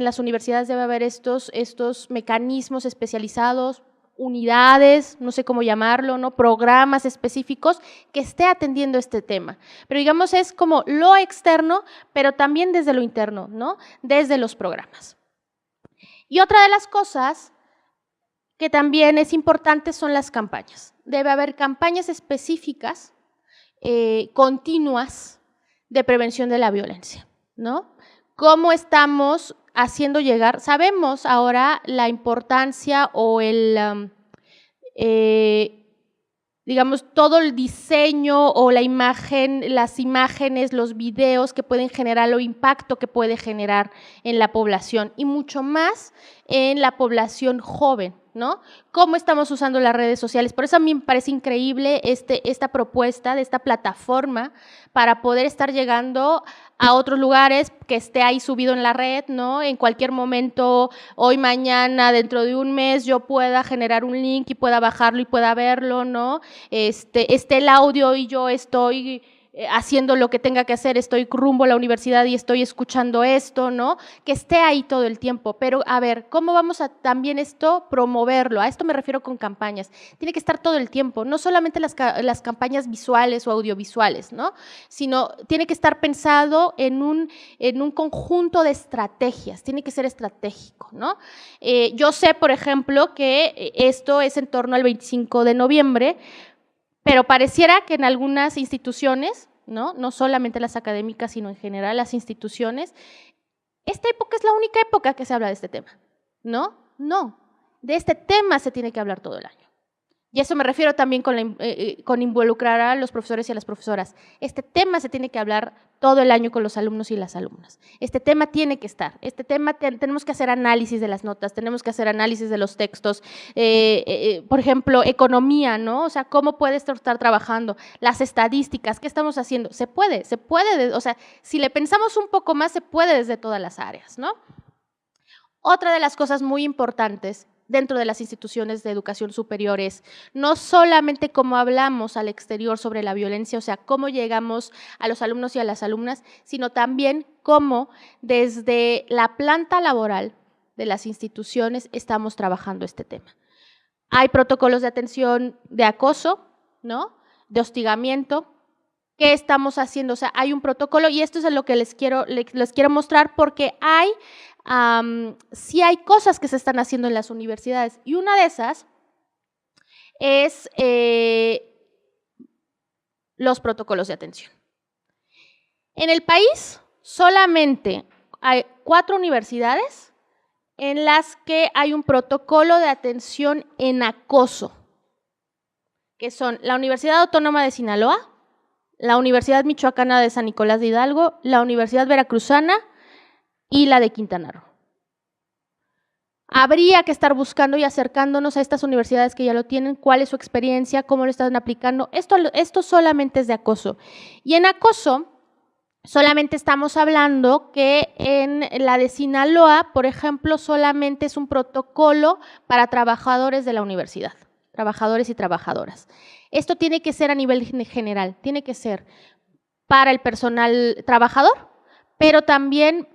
las universidades debe haber estos mecanismos especializados, unidades, no sé cómo llamarlo, ¿no? Programas específicos que esté atendiendo este tema. Pero digamos es como lo externo, pero también desde lo interno, ¿no? Desde los programas. Y otra de las cosas que también es importante son las campañas. Debe haber campañas específicas, continuas, de prevención de la violencia, ¿no? ¿Cómo estamos haciendo llegar? Sabemos ahora la importancia o digamos, todo el diseño o la imagen, las imágenes, los videos que pueden generar o impacto que puede generar en la población y mucho más en la población joven, ¿no? Cómo estamos usando las redes sociales. Por eso a mí me parece increíble esta propuesta de esta plataforma para poder estar llegando a otros lugares, que esté ahí subido en la red, ¿no? En cualquier momento, hoy, mañana, dentro de un mes, yo pueda generar un link y pueda bajarlo y pueda verlo, ¿no? Esté el audio y yo estoy haciendo lo que tenga que hacer, estoy rumbo a la universidad y estoy escuchando esto, ¿no? Que esté ahí todo el tiempo, pero a ver, ¿cómo vamos a también esto promoverlo? A esto me refiero con campañas. Tiene que estar todo el tiempo, no solamente las campañas visuales o audiovisuales, ¿no? Sino tiene que estar pensado en un conjunto de estrategias, tiene que ser estratégico, ¿no? Yo sé, por ejemplo, que esto es en torno al 25 de noviembre, pero pareciera que en algunas instituciones, no solamente las académicas, sino en general las instituciones, esta época es la única época que se habla de este tema, ¿no? No, de este tema se tiene que hablar todo el año. Y eso me refiero también con involucrar a los profesores y a las profesoras. Este tema se tiene que hablar todo el año con los alumnos y las alumnas. Este tema tiene que estar. Este tema tenemos que hacer análisis de las notas, tenemos que hacer análisis de los textos. Por ejemplo, economía, ¿no? O sea, ¿cómo puede estar trabajando? Las estadísticas, ¿qué estamos haciendo? Se puede, o sea, si le pensamos un poco más, se puede desde todas las áreas, ¿no? Otra de las cosas muy importantes dentro de las instituciones de educación superior es no solamente cómo hablamos al exterior sobre la violencia, o sea, cómo llegamos a los alumnos y a las alumnas, sino también cómo desde la planta laboral de las instituciones estamos trabajando este tema. Hay protocolos de atención de acoso, ¿no? De hostigamiento. ¿Qué estamos haciendo? O sea, hay un protocolo y esto es lo que les quiero mostrar porque sí hay cosas que se están haciendo en las universidades y una de esas es los protocolos de atención. En el país solamente hay 4 universidades en las que hay un protocolo de atención en acoso, que son la Universidad Autónoma de Sinaloa, la Universidad Michoacana de San Nicolás de Hidalgo, la Universidad Veracruzana y la de Quintana Roo. Habría que estar buscando y acercándonos a estas universidades que ya lo tienen, cuál es su experiencia, cómo lo están aplicando. Esto solamente es de acoso. Y en acoso solamente estamos hablando que en la de Sinaloa, por ejemplo, solamente es un protocolo para trabajadores de la universidad, trabajadores y trabajadoras. Esto tiene que ser a nivel general, tiene que ser para el personal trabajador, pero también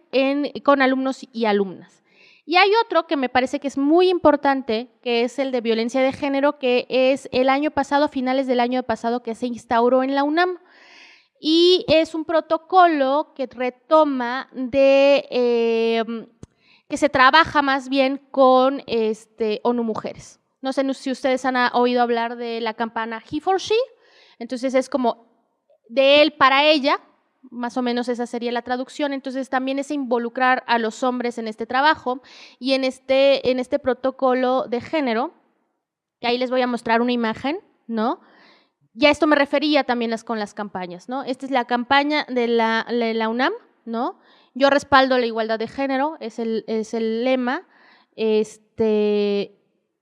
con alumnos y alumnas. Y hay otro que me parece que es muy importante, que es el de violencia de género, que es el año pasado, a finales del año pasado, que se instauró en la UNAM. Y es un protocolo que retoma que se trabaja más bien con ONU Mujeres. No sé si ustedes han oído hablar de la campana He for She, entonces es como de él para ella, más o menos esa sería la traducción, entonces también es involucrar a los hombres en este trabajo y en este protocolo de género, que ahí les voy a mostrar una imagen, ¿no? Ya esto me refería también con las campañas, ¿no? Esta es la campaña de la UNAM, ¿no? Yo respaldo la igualdad de género, es el lema,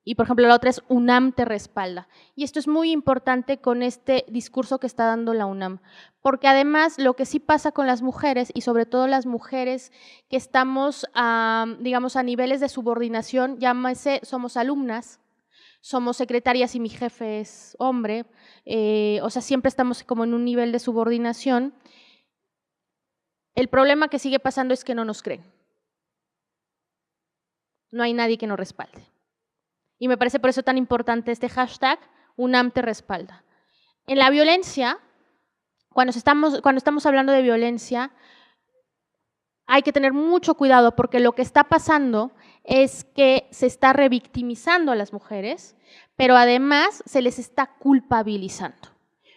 y por ejemplo la otra es UNAM te respalda. Y esto es muy importante con este discurso que está dando la UNAM, porque además lo que sí pasa con las mujeres, y sobre todo las mujeres que estamos, digamos, a niveles de subordinación, llámese, somos alumnas, somos secretarias y mi jefe es hombre, o sea, siempre estamos como en un nivel de subordinación. El problema que sigue pasando es que no nos creen. No hay nadie que nos respalde. Y me parece por eso tan importante este hashtag, UNAM te respalda. En la violencia, cuando estamos hablando de violencia, hay que tener mucho cuidado porque lo que está pasando es que se está revictimizando a las mujeres, pero además se les está culpabilizando.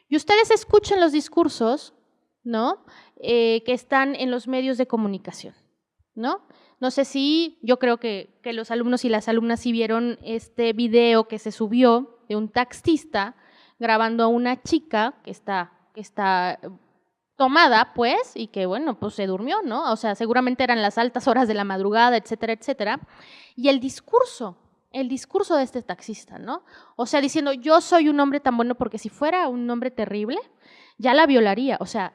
Y ustedes escuchen los discursos, ¿no? Que están en los medios de comunicación, ¿no? No sé si, yo creo que los alumnos y las alumnas sí vieron este video que se subió de un taxista, grabando a una chica que está tomada, pues, y que, bueno, pues se durmió, ¿no? O sea, seguramente eran las altas horas de la madrugada, etcétera, etcétera. Y el discurso de este taxista, ¿no? O sea, diciendo, yo soy un hombre tan bueno, porque si fuera un hombre terrible, ya la violaría. O sea,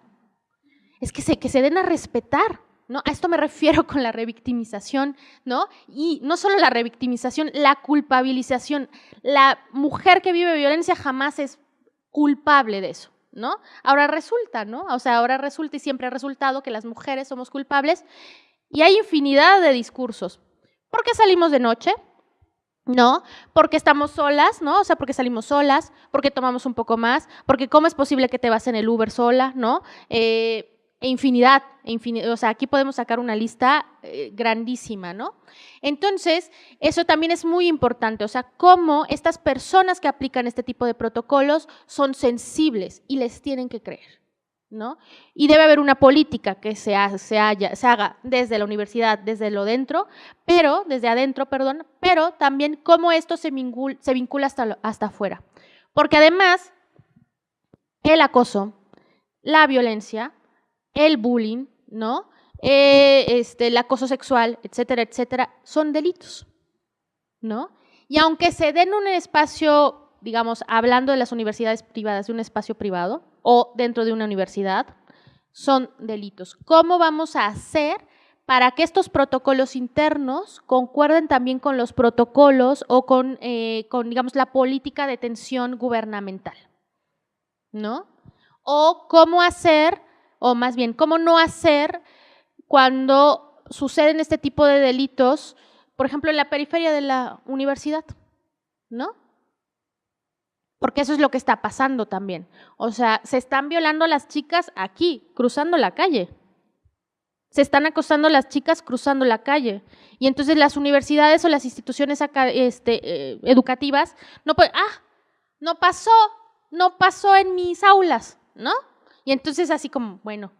es que se den a respetar, ¿no? A esto me refiero con la revictimización, ¿no? Y no solo la revictimización, la culpabilización. La mujer que vive violencia jamás es culpable de eso, ¿no? Ahora resulta, ¿no? O sea, ahora resulta y siempre ha resultado que las mujeres somos culpables y hay infinidad de discursos. ¿Por qué salimos de noche? ¿No? Porque estamos solas, ¿no? O sea, porque salimos solas, porque tomamos un poco más, porque cómo es posible que te vas en el Uber sola, ¿no? Infinidad, o sea, aquí podemos sacar una lista grandísima, ¿no? Entonces, eso también es muy importante, o sea, cómo estas personas que aplican este tipo de protocolos son sensibles y les tienen que creer, ¿no? Y debe haber una política que se haga desde la universidad, desde adentro, pero también cómo esto se vincula hasta afuera. Porque además, el acoso, la violencia, el bullying, ¿no? El acoso sexual, etcétera, etcétera, son delitos, ¿no? Y aunque se den un espacio, digamos, hablando de las universidades privadas, de un espacio privado o dentro de una universidad, son delitos. ¿Cómo vamos a hacer para que estos protocolos internos concuerden también con los protocolos o con digamos, la política de detención gubernamental, ¿no? O cómo hacer, o más bien, cómo no hacer cuando suceden este tipo de delitos, por ejemplo, en la periferia de la universidad, ¿no? Porque eso es lo que está pasando también. O sea, se están violando a las chicas aquí, cruzando la calle. Se están acosando a las chicas cruzando la calle. Y entonces las universidades o las instituciones educativas no pueden, no pasó en mis aulas, ¿no? Y entonces así como, bueno,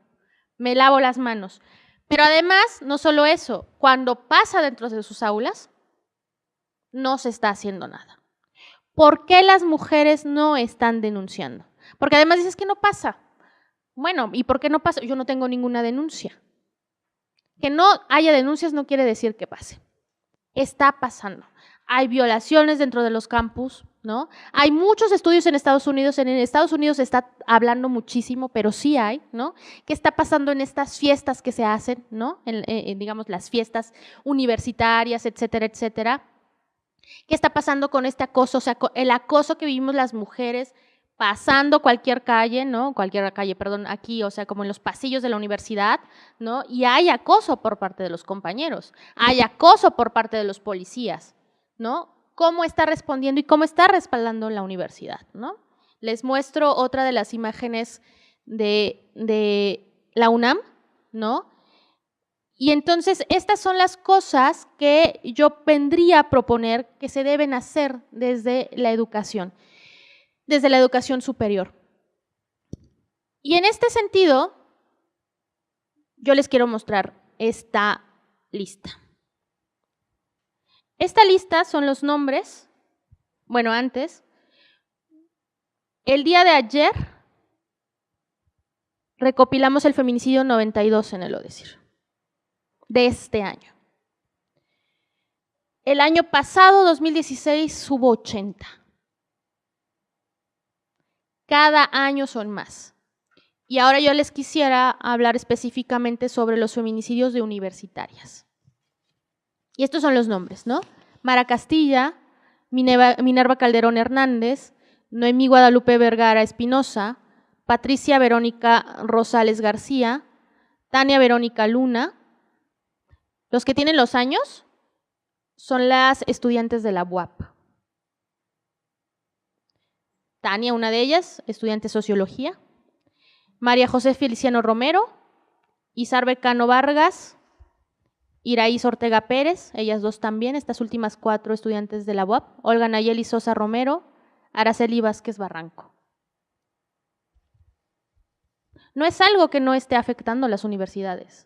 me lavo las manos. Pero además, no solo eso, cuando pasa dentro de sus aulas, no se está haciendo nada. ¿Por qué las mujeres no están denunciando? Porque además dices que no pasa. Bueno, ¿y por qué no pasa? Yo no tengo ninguna denuncia. Que no haya denuncias no quiere decir que pase. Está pasando. Hay violaciones dentro de los campus, ¿no? Hay muchos estudios en Estados Unidos. En Estados Unidos se está hablando muchísimo, pero sí hay, ¿no? ¿Qué está pasando en estas fiestas que se hacen, ¿no? Digamos, las fiestas universitarias, etcétera, etcétera. ¿Qué está pasando con este acoso? O sea, el acoso que vivimos las mujeres pasando cualquier calle, ¿no? Aquí, o sea, como en los pasillos de la universidad, ¿no? Y hay acoso por parte de los compañeros, hay acoso por parte de los policías, ¿no? ¿Cómo está respondiendo y cómo está respaldando la universidad, ¿no? Les muestro otra de las imágenes de la UNAM, ¿no? Y entonces estas son las cosas que yo vendría a proponer que se deben hacer desde la educación superior. Y en este sentido, yo les quiero mostrar esta lista. Esta lista son los nombres, bueno, antes, el día de ayer recopilamos el feminicidio 92 en el ODESIR, de este año. El año pasado, 2016, hubo 80. Cada año son más. Y ahora yo les quisiera hablar específicamente sobre los feminicidios de universitarias. Y estos son los nombres, ¿no? Mara Castilla, Minerva Calderón Hernández, Noemí Guadalupe Vergara Espinosa, Patricia Verónica Rosales García, Tania Verónica Luna. Los que tienen los años son las estudiantes de la UAP. Tania, una de ellas, estudiante de Sociología. María José Feliciano Romero, Isarbe Cano Vargas, Iraíz Ortega Pérez, ellas dos también, estas últimas 4 estudiantes de la UAP. Olga Nayeli Sosa Romero, Araceli Vázquez Barranco. No es algo que no esté afectando a las universidades.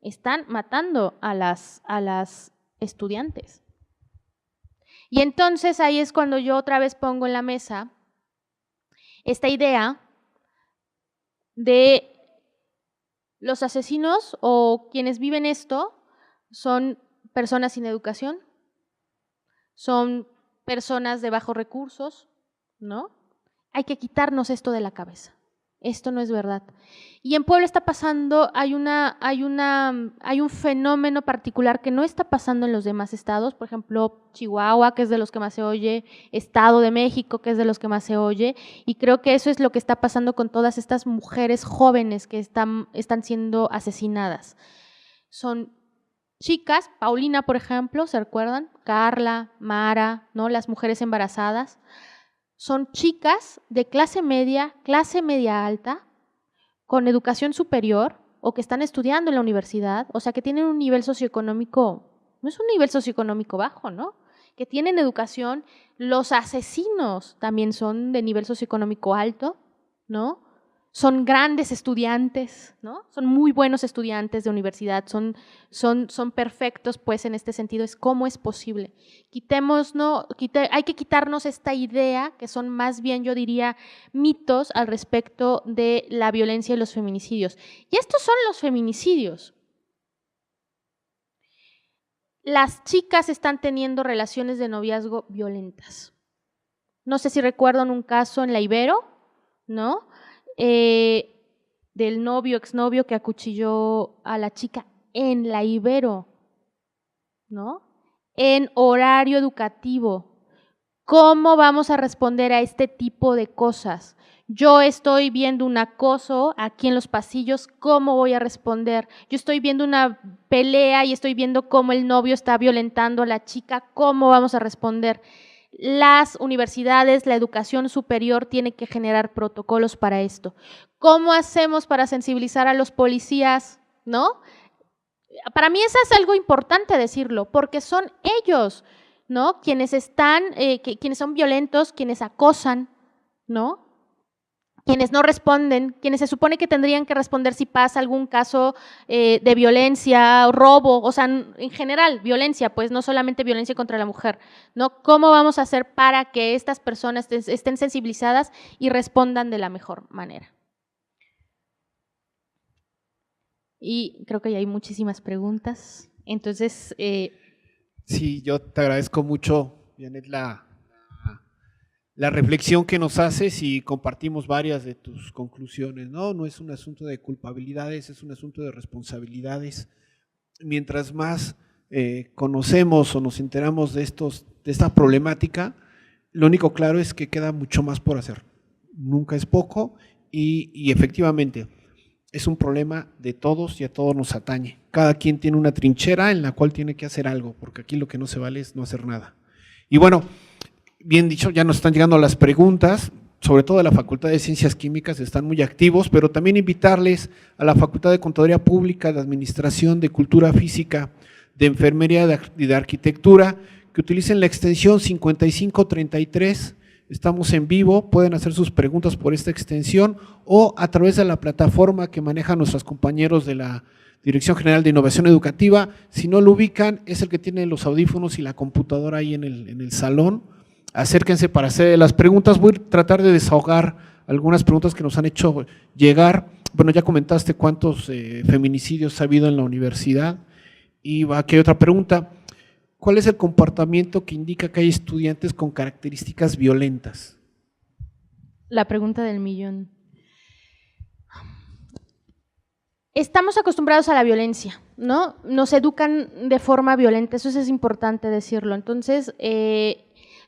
Están matando a las estudiantes. Y entonces ahí es cuando yo otra vez pongo en la mesa esta idea de los asesinos o quienes viven esto son personas sin educación, son personas de bajos recursos, ¿no? Hay que quitarnos esto de la cabeza. Esto no es verdad. Y en Puebla está pasando, hay un fenómeno particular que no está pasando en los demás estados, por ejemplo, Chihuahua, que es de los que más se oye, Estado de México, que es de los que más se oye, y creo que eso es lo que está pasando con todas estas mujeres jóvenes que están siendo asesinadas. Son chicas, Paulina, por ejemplo, ¿se recuerdan? Carla, Mara, ¿no? Las mujeres embarazadas. Son chicas de clase media alta, con educación superior o que están estudiando en la universidad, o sea, que tienen un nivel socioeconómico, no es un nivel socioeconómico bajo, ¿no? Que tienen educación. Los asesinos también son de nivel socioeconómico alto, ¿no? Son grandes estudiantes, ¿no? Son muy buenos estudiantes de universidad, son perfectos, pues, en este sentido. ¿Cómo es posible? Hay que quitarnos esta idea, que son más bien, yo diría, mitos al respecto de la violencia y los feminicidios. Y estos son los feminicidios. Las chicas están teniendo relaciones de noviazgo violentas. No sé si recuerdan un caso en la Ibero, ¿no? Del novio, exnovio que acuchilló a la chica en la Ibero, ¿no? En horario educativo. ¿Cómo vamos a responder a este tipo de cosas? Yo estoy viendo un acoso aquí en los pasillos, ¿cómo voy a responder? Yo estoy viendo una pelea y estoy viendo cómo el novio está violentando a la chica, ¿cómo vamos a responder? Las universidades, la educación superior tiene que generar protocolos para esto. ¿Cómo hacemos para sensibilizar a los policías? ¿No? Para mí eso es algo importante decirlo, porque son ellos, ¿no? Quienes son violentos, quienes acosan, ¿no? Quienes no responden, quienes se supone que tendrían que responder si pasa algún caso de violencia, robo, o sea, en general, violencia, pues no solamente violencia contra la mujer, ¿no? ¿Cómo vamos a hacer para que estas personas estén sensibilizadas y respondan de la mejor manera? Y creo que ya hay muchísimas preguntas, entonces… Sí, yo te agradezco mucho, Janet, la reflexión que nos haces y compartimos varias de tus conclusiones, ¿no? No es un asunto de culpabilidades, es un asunto de responsabilidades. Mientras más conocemos o nos enteramos de esta problemática, lo único claro es que queda mucho más por hacer. Nunca es poco y efectivamente es un problema de todos y a todos nos atañe. Cada quien tiene una trinchera en la cual tiene que hacer algo, porque aquí lo que no se vale es no hacer nada. Y bueno, bien dicho, ya nos están llegando las preguntas, sobre todo de la Facultad de Ciencias Químicas, están muy activos, pero también invitarles a la Facultad de Contaduría Pública, de Administración, de Cultura Física, de Enfermería y de Arquitectura, que utilicen la extensión 5533, estamos en vivo, pueden hacer sus preguntas por esta extensión o a través de la plataforma que manejan nuestros compañeros de la Dirección General de Innovación Educativa. Si no lo ubican, es el que tiene los audífonos y la computadora ahí en el salón. Acérquense para hacer las preguntas. Voy a tratar de desahogar algunas preguntas que nos han hecho llegar. Bueno, ya comentaste cuántos feminicidios ha habido en la universidad. Y aquí hay otra pregunta. ¿Cuál es el comportamiento que indica que hay estudiantes con características violentas? La pregunta del millón. Estamos acostumbrados a la violencia, ¿no? Nos educan de forma violenta, eso es importante decirlo. Entonces,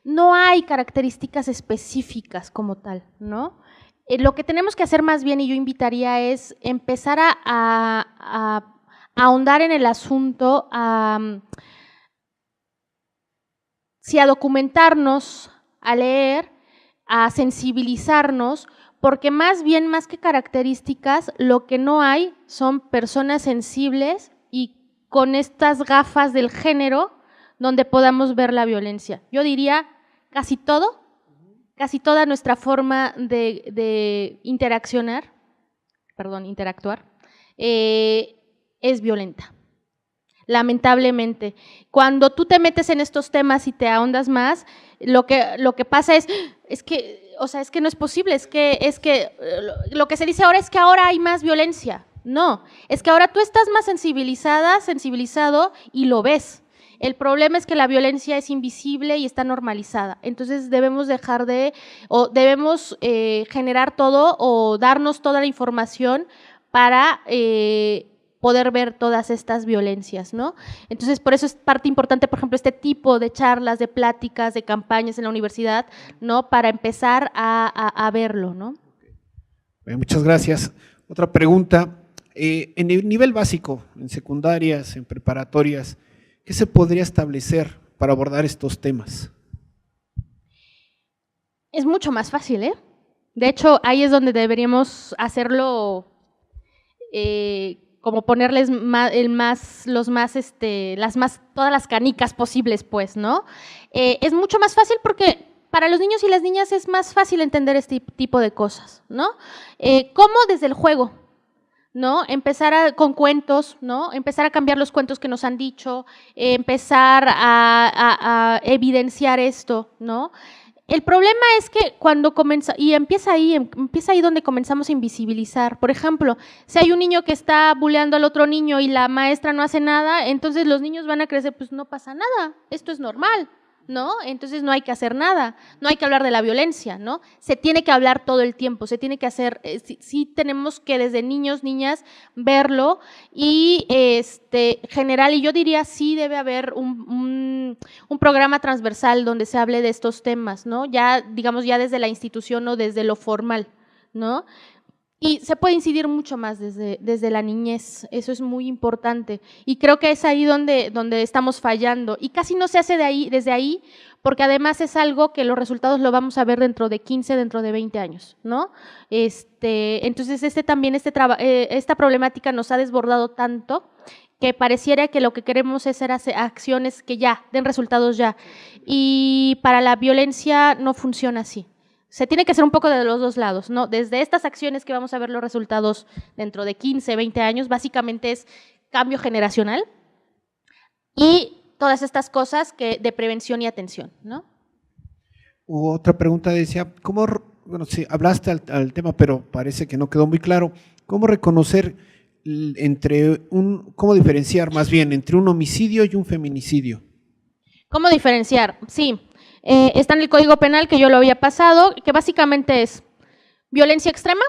no hay características específicas como tal, ¿no? Lo que tenemos que hacer más bien, y yo invitaría, es empezar a ahondar en el asunto, sí, a documentarnos, a leer, a sensibilizarnos, porque más bien, más que características, lo que no hay son personas sensibles y con estas gafas del género donde podamos ver la violencia. Yo diría casi toda nuestra forma de interactuar, es violenta. Lamentablemente, cuando tú te metes en estos temas y te ahondas más, lo que pasa es que o sea, es que no es posible, es que lo que se dice ahora es que ahora hay más violencia. No, es que ahora tú estás más sensibilizado y lo ves. El problema es que la violencia es invisible y está normalizada. Entonces debemos debemos generar todo o darnos toda la información para poder ver todas estas violencias, ¿no? Entonces, por eso es parte importante, por ejemplo, este tipo de charlas, de pláticas, de campañas en la universidad, ¿no? Para empezar a verlo, ¿no? Bien, muchas gracias. Otra pregunta. En el nivel básico, en secundarias, en preparatorias, ¿qué se podría establecer para abordar estos temas? Es mucho más fácil, ¿eh? De hecho, ahí es donde deberíamos hacerlo, como ponerles todas las canicas posibles, pues, ¿no? Es mucho más fácil porque para los niños y las niñas es más fácil entender este tipo de cosas, ¿no? ¿Cómo? Desde el juego, ¿no? Con cuentos, ¿no? Empezar a cambiar los cuentos que nos han dicho, empezar a evidenciar esto, ¿no? El problema es que cuando empieza ahí donde comenzamos a invisibilizar. Por ejemplo, si hay un niño que está bulleando al otro niño y la maestra no hace nada, entonces los niños van a crecer, pues no pasa nada, esto es normal, ¿no? Entonces no hay que hacer nada, no hay que hablar de la violencia, ¿no? Se tiene que hablar todo el tiempo, se tiene que hacer, sí tenemos que desde niños, niñas, verlo y general, y yo diría sí debe haber un programa transversal donde se hable de estos temas, ¿no? Ya, digamos, ya desde la institución o desde lo formal, ¿no? Y se puede incidir mucho más desde la niñez, eso es muy importante. Y creo que es ahí donde estamos fallando. Y casi no se hace desde ahí, porque además es algo que los resultados lo vamos a ver dentro de 15, dentro de 20 años, ¿no? Entonces esta problemática nos ha desbordado tanto que pareciera que lo que queremos es hacer acciones que ya, den resultados ya. Y para la violencia no funciona así. Se tiene que hacer un poco de los dos lados, ¿no? Desde estas acciones que vamos a ver los resultados dentro de 15, 20 años, básicamente es cambio generacional y todas estas cosas de prevención y atención, ¿no? Otra pregunta decía, bueno, sí, hablaste al tema, pero parece que no quedó muy claro, ¿cómo reconocer cómo diferenciar más bien entre un homicidio y un feminicidio? ¿Cómo diferenciar? Sí. Está en el Código Penal, que yo lo había pasado, que básicamente es violencia extrema,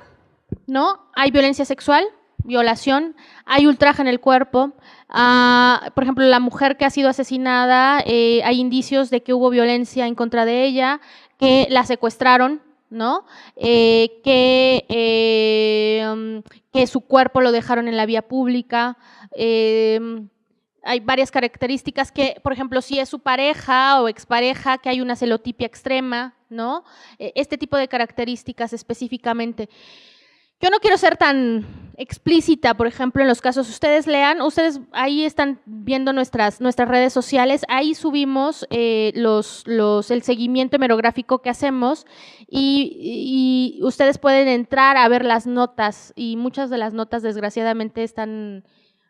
¿no? Hay violencia sexual, violación, hay ultraje en el cuerpo. Por ejemplo, la mujer que ha sido asesinada, hay indicios de que hubo violencia en contra de ella, que la secuestraron, ¿no? Que su cuerpo lo dejaron en la vía pública. Hay varias características que, por ejemplo, si es su pareja o expareja, que hay una celotipia extrema, ¿no? Este tipo de características específicamente. Yo no quiero ser tan explícita, por ejemplo, en los casos. Ustedes ahí están viendo nuestras redes sociales, ahí subimos el seguimiento hemerográfico que hacemos y ustedes pueden entrar a ver las notas y muchas de las notas desgraciadamente están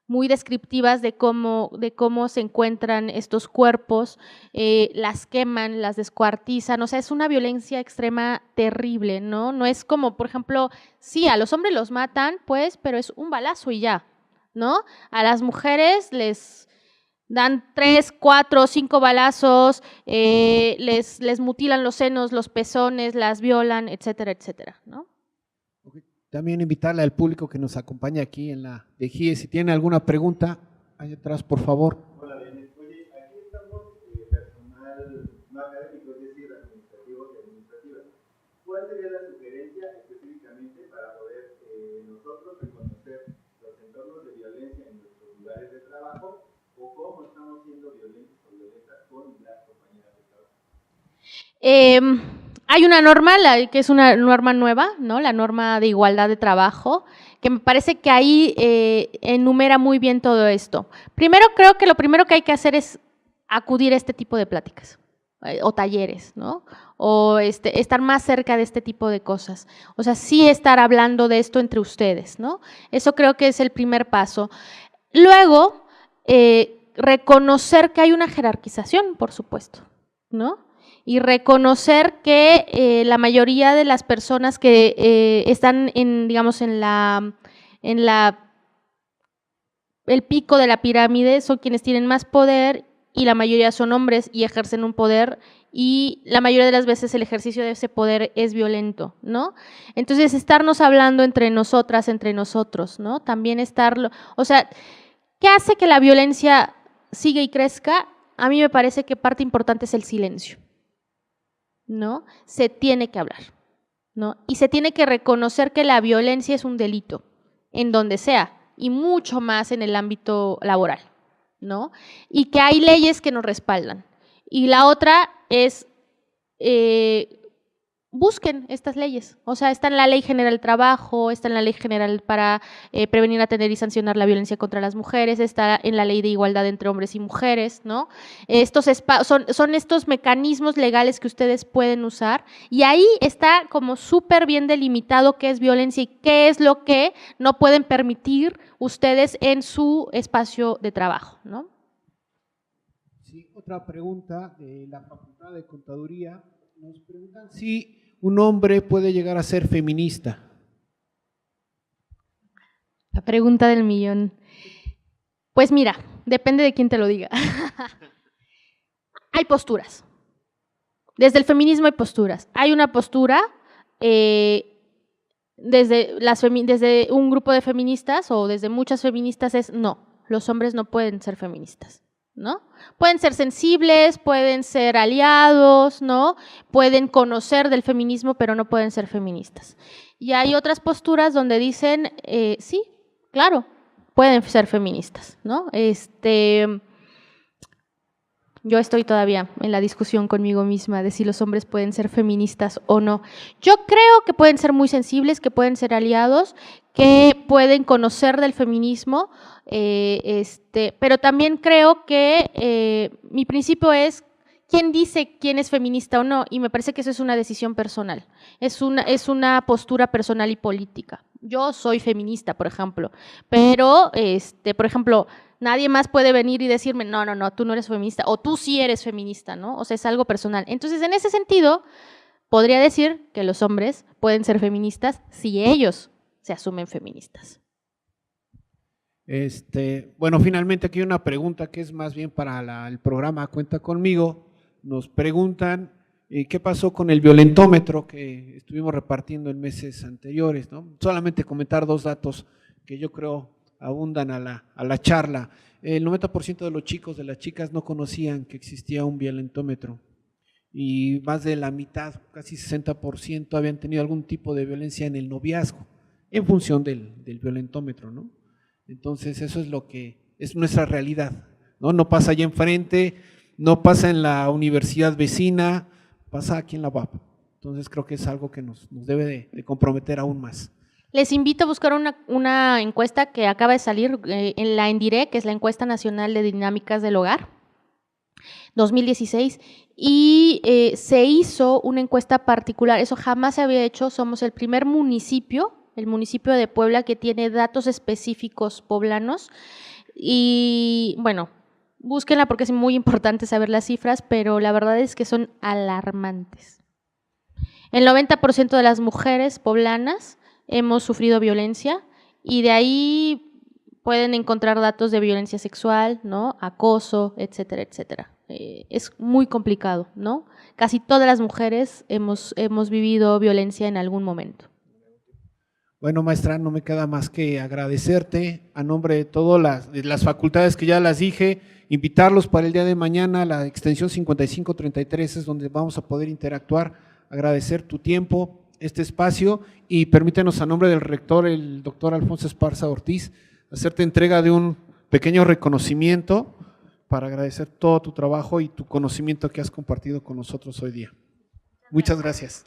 muy descriptivas de cómo se encuentran estos cuerpos, las queman, las descuartizan, o sea, es una violencia extrema terrible, ¿no? No es como, por ejemplo, sí, a los hombres los matan, pues, pero es un balazo y ya, ¿no? A las mujeres les dan 3, 4, 5 balazos, les mutilan los senos, los pezones, las violan, etcétera, etcétera, ¿no? También invitarle al público que nos acompaña aquí en la de GIE, si tiene alguna pregunta, ahí atrás, por favor. Hola, bien. Oye, aquí estamos personal no académico, es decir, administrativos y administrativas. ¿Cuál sería la sugerencia específicamente para poder nosotros reconocer los entornos de violencia en nuestros lugares de trabajo o cómo estamos siendo violentos o violentas con las compañeras de trabajo? Hay una norma, que es una norma nueva, ¿no? La norma de igualdad de trabajo, que me parece que ahí enumera muy bien todo esto. Primero, creo que lo primero que hay que hacer es acudir a este tipo de pláticas o talleres, ¿no? O estar más cerca de este tipo de cosas. O sea, sí estar hablando de esto entre ustedes, ¿no? Eso creo que es el primer paso. Luego, reconocer que hay una jerarquización, por supuesto, ¿no? Y reconocer que la mayoría de las personas que están digamos, el pico de la pirámide son quienes tienen más poder y la mayoría son hombres y ejercen un poder y la mayoría de las veces el ejercicio de ese poder es violento, ¿no? Entonces, estarnos hablando entre nosotras, entre nosotros, ¿no? También o sea, ¿qué hace que la violencia siga y crezca? A mí me parece que parte importante es el silencio, ¿no? Se tiene que hablar, ¿no? Y se tiene que reconocer que la violencia es un delito, en donde sea, y mucho más en el ámbito laboral, ¿no? Y que hay leyes que nos respaldan. Y la otra es, busquen estas leyes. O sea, está en la Ley General del Trabajo, está en la Ley General para prevenir, atender y sancionar la violencia contra las mujeres, está en la Ley de Igualdad entre Hombres y Mujeres, ¿no? Son estos mecanismos legales que ustedes pueden usar y ahí está como súper bien delimitado qué es violencia y qué es lo que no pueden permitir ustedes en su espacio de trabajo, ¿no? Sí, otra pregunta de la Facultad de Contaduría. Nos preguntan si un hombre puede llegar a ser feminista. La pregunta del millón. Pues mira, depende de quién te lo diga. Hay posturas. Desde el feminismo hay posturas. Hay una postura desde un grupo de feministas o desde muchas feministas es no, los hombres no pueden ser feministas, ¿no? Pueden ser sensibles, pueden ser aliados, ¿no? Pueden conocer del feminismo, pero no pueden ser feministas. Y hay otras posturas donde dicen, sí, claro, pueden ser feministas, ¿no? Yo estoy todavía en la discusión conmigo misma de si los hombres pueden ser feministas o no. Yo creo que pueden ser muy sensibles, que pueden ser aliados, que pueden conocer del feminismo, pero también creo que mi principio es quién dice quién es feminista o no, y me parece que eso es una decisión personal, es una postura personal y política. Yo soy feminista, por ejemplo, pero, por ejemplo, nadie más puede venir y decirme, no, tú no eres feminista, o tú sí eres feminista, ¿no? O sea, es algo personal. Entonces, en ese sentido, podría decir que los hombres pueden ser feministas si ellos se asumen feministas. Bueno, finalmente aquí hay una pregunta que es más bien para el programa Cuenta Conmigo. Nos preguntan qué pasó con el violentómetro que estuvimos repartiendo en meses anteriores, ¿no? Solamente comentar dos datos que yo creo abundan a la charla. El 90% de los chicos, de las chicas no conocían que existía un violentómetro y más de la mitad, casi 60% habían tenido algún tipo de violencia en el noviazgo en función del violentómetro, ¿no? Entonces eso es lo que es nuestra realidad, ¿no? No pasa allá enfrente, no pasa en la universidad vecina, pasa aquí en la UAP. Entonces creo que es algo que nos debe de comprometer aún más. Les invito a buscar una encuesta que acaba de salir en la ENDIRE, que es la Encuesta Nacional de Dinámicas del Hogar, 2016, y se hizo una encuesta particular, eso jamás se había hecho, somos el primer municipio, el municipio de Puebla que tiene datos específicos poblanos, y bueno, búsquenla porque es muy importante saber las cifras, pero la verdad es que son alarmantes. El 90% de las mujeres poblanas hemos sufrido violencia y de ahí pueden encontrar datos de violencia sexual, ¿no? Acoso, etcétera, etcétera. Es muy complicado, ¿no? Casi todas las mujeres hemos vivido violencia en algún momento. Bueno, maestra, no me queda más que agradecerte a nombre de todas las facultades que ya las dije, invitarlos para el día de mañana, la extensión 5533 es donde vamos a poder interactuar, agradecer tu tiempo, este espacio y permítenos a nombre del rector, el doctor Alfonso Esparza Ortiz, hacerte entrega de un pequeño reconocimiento para agradecer todo tu trabajo y tu conocimiento que has compartido con nosotros hoy día. Muchas gracias.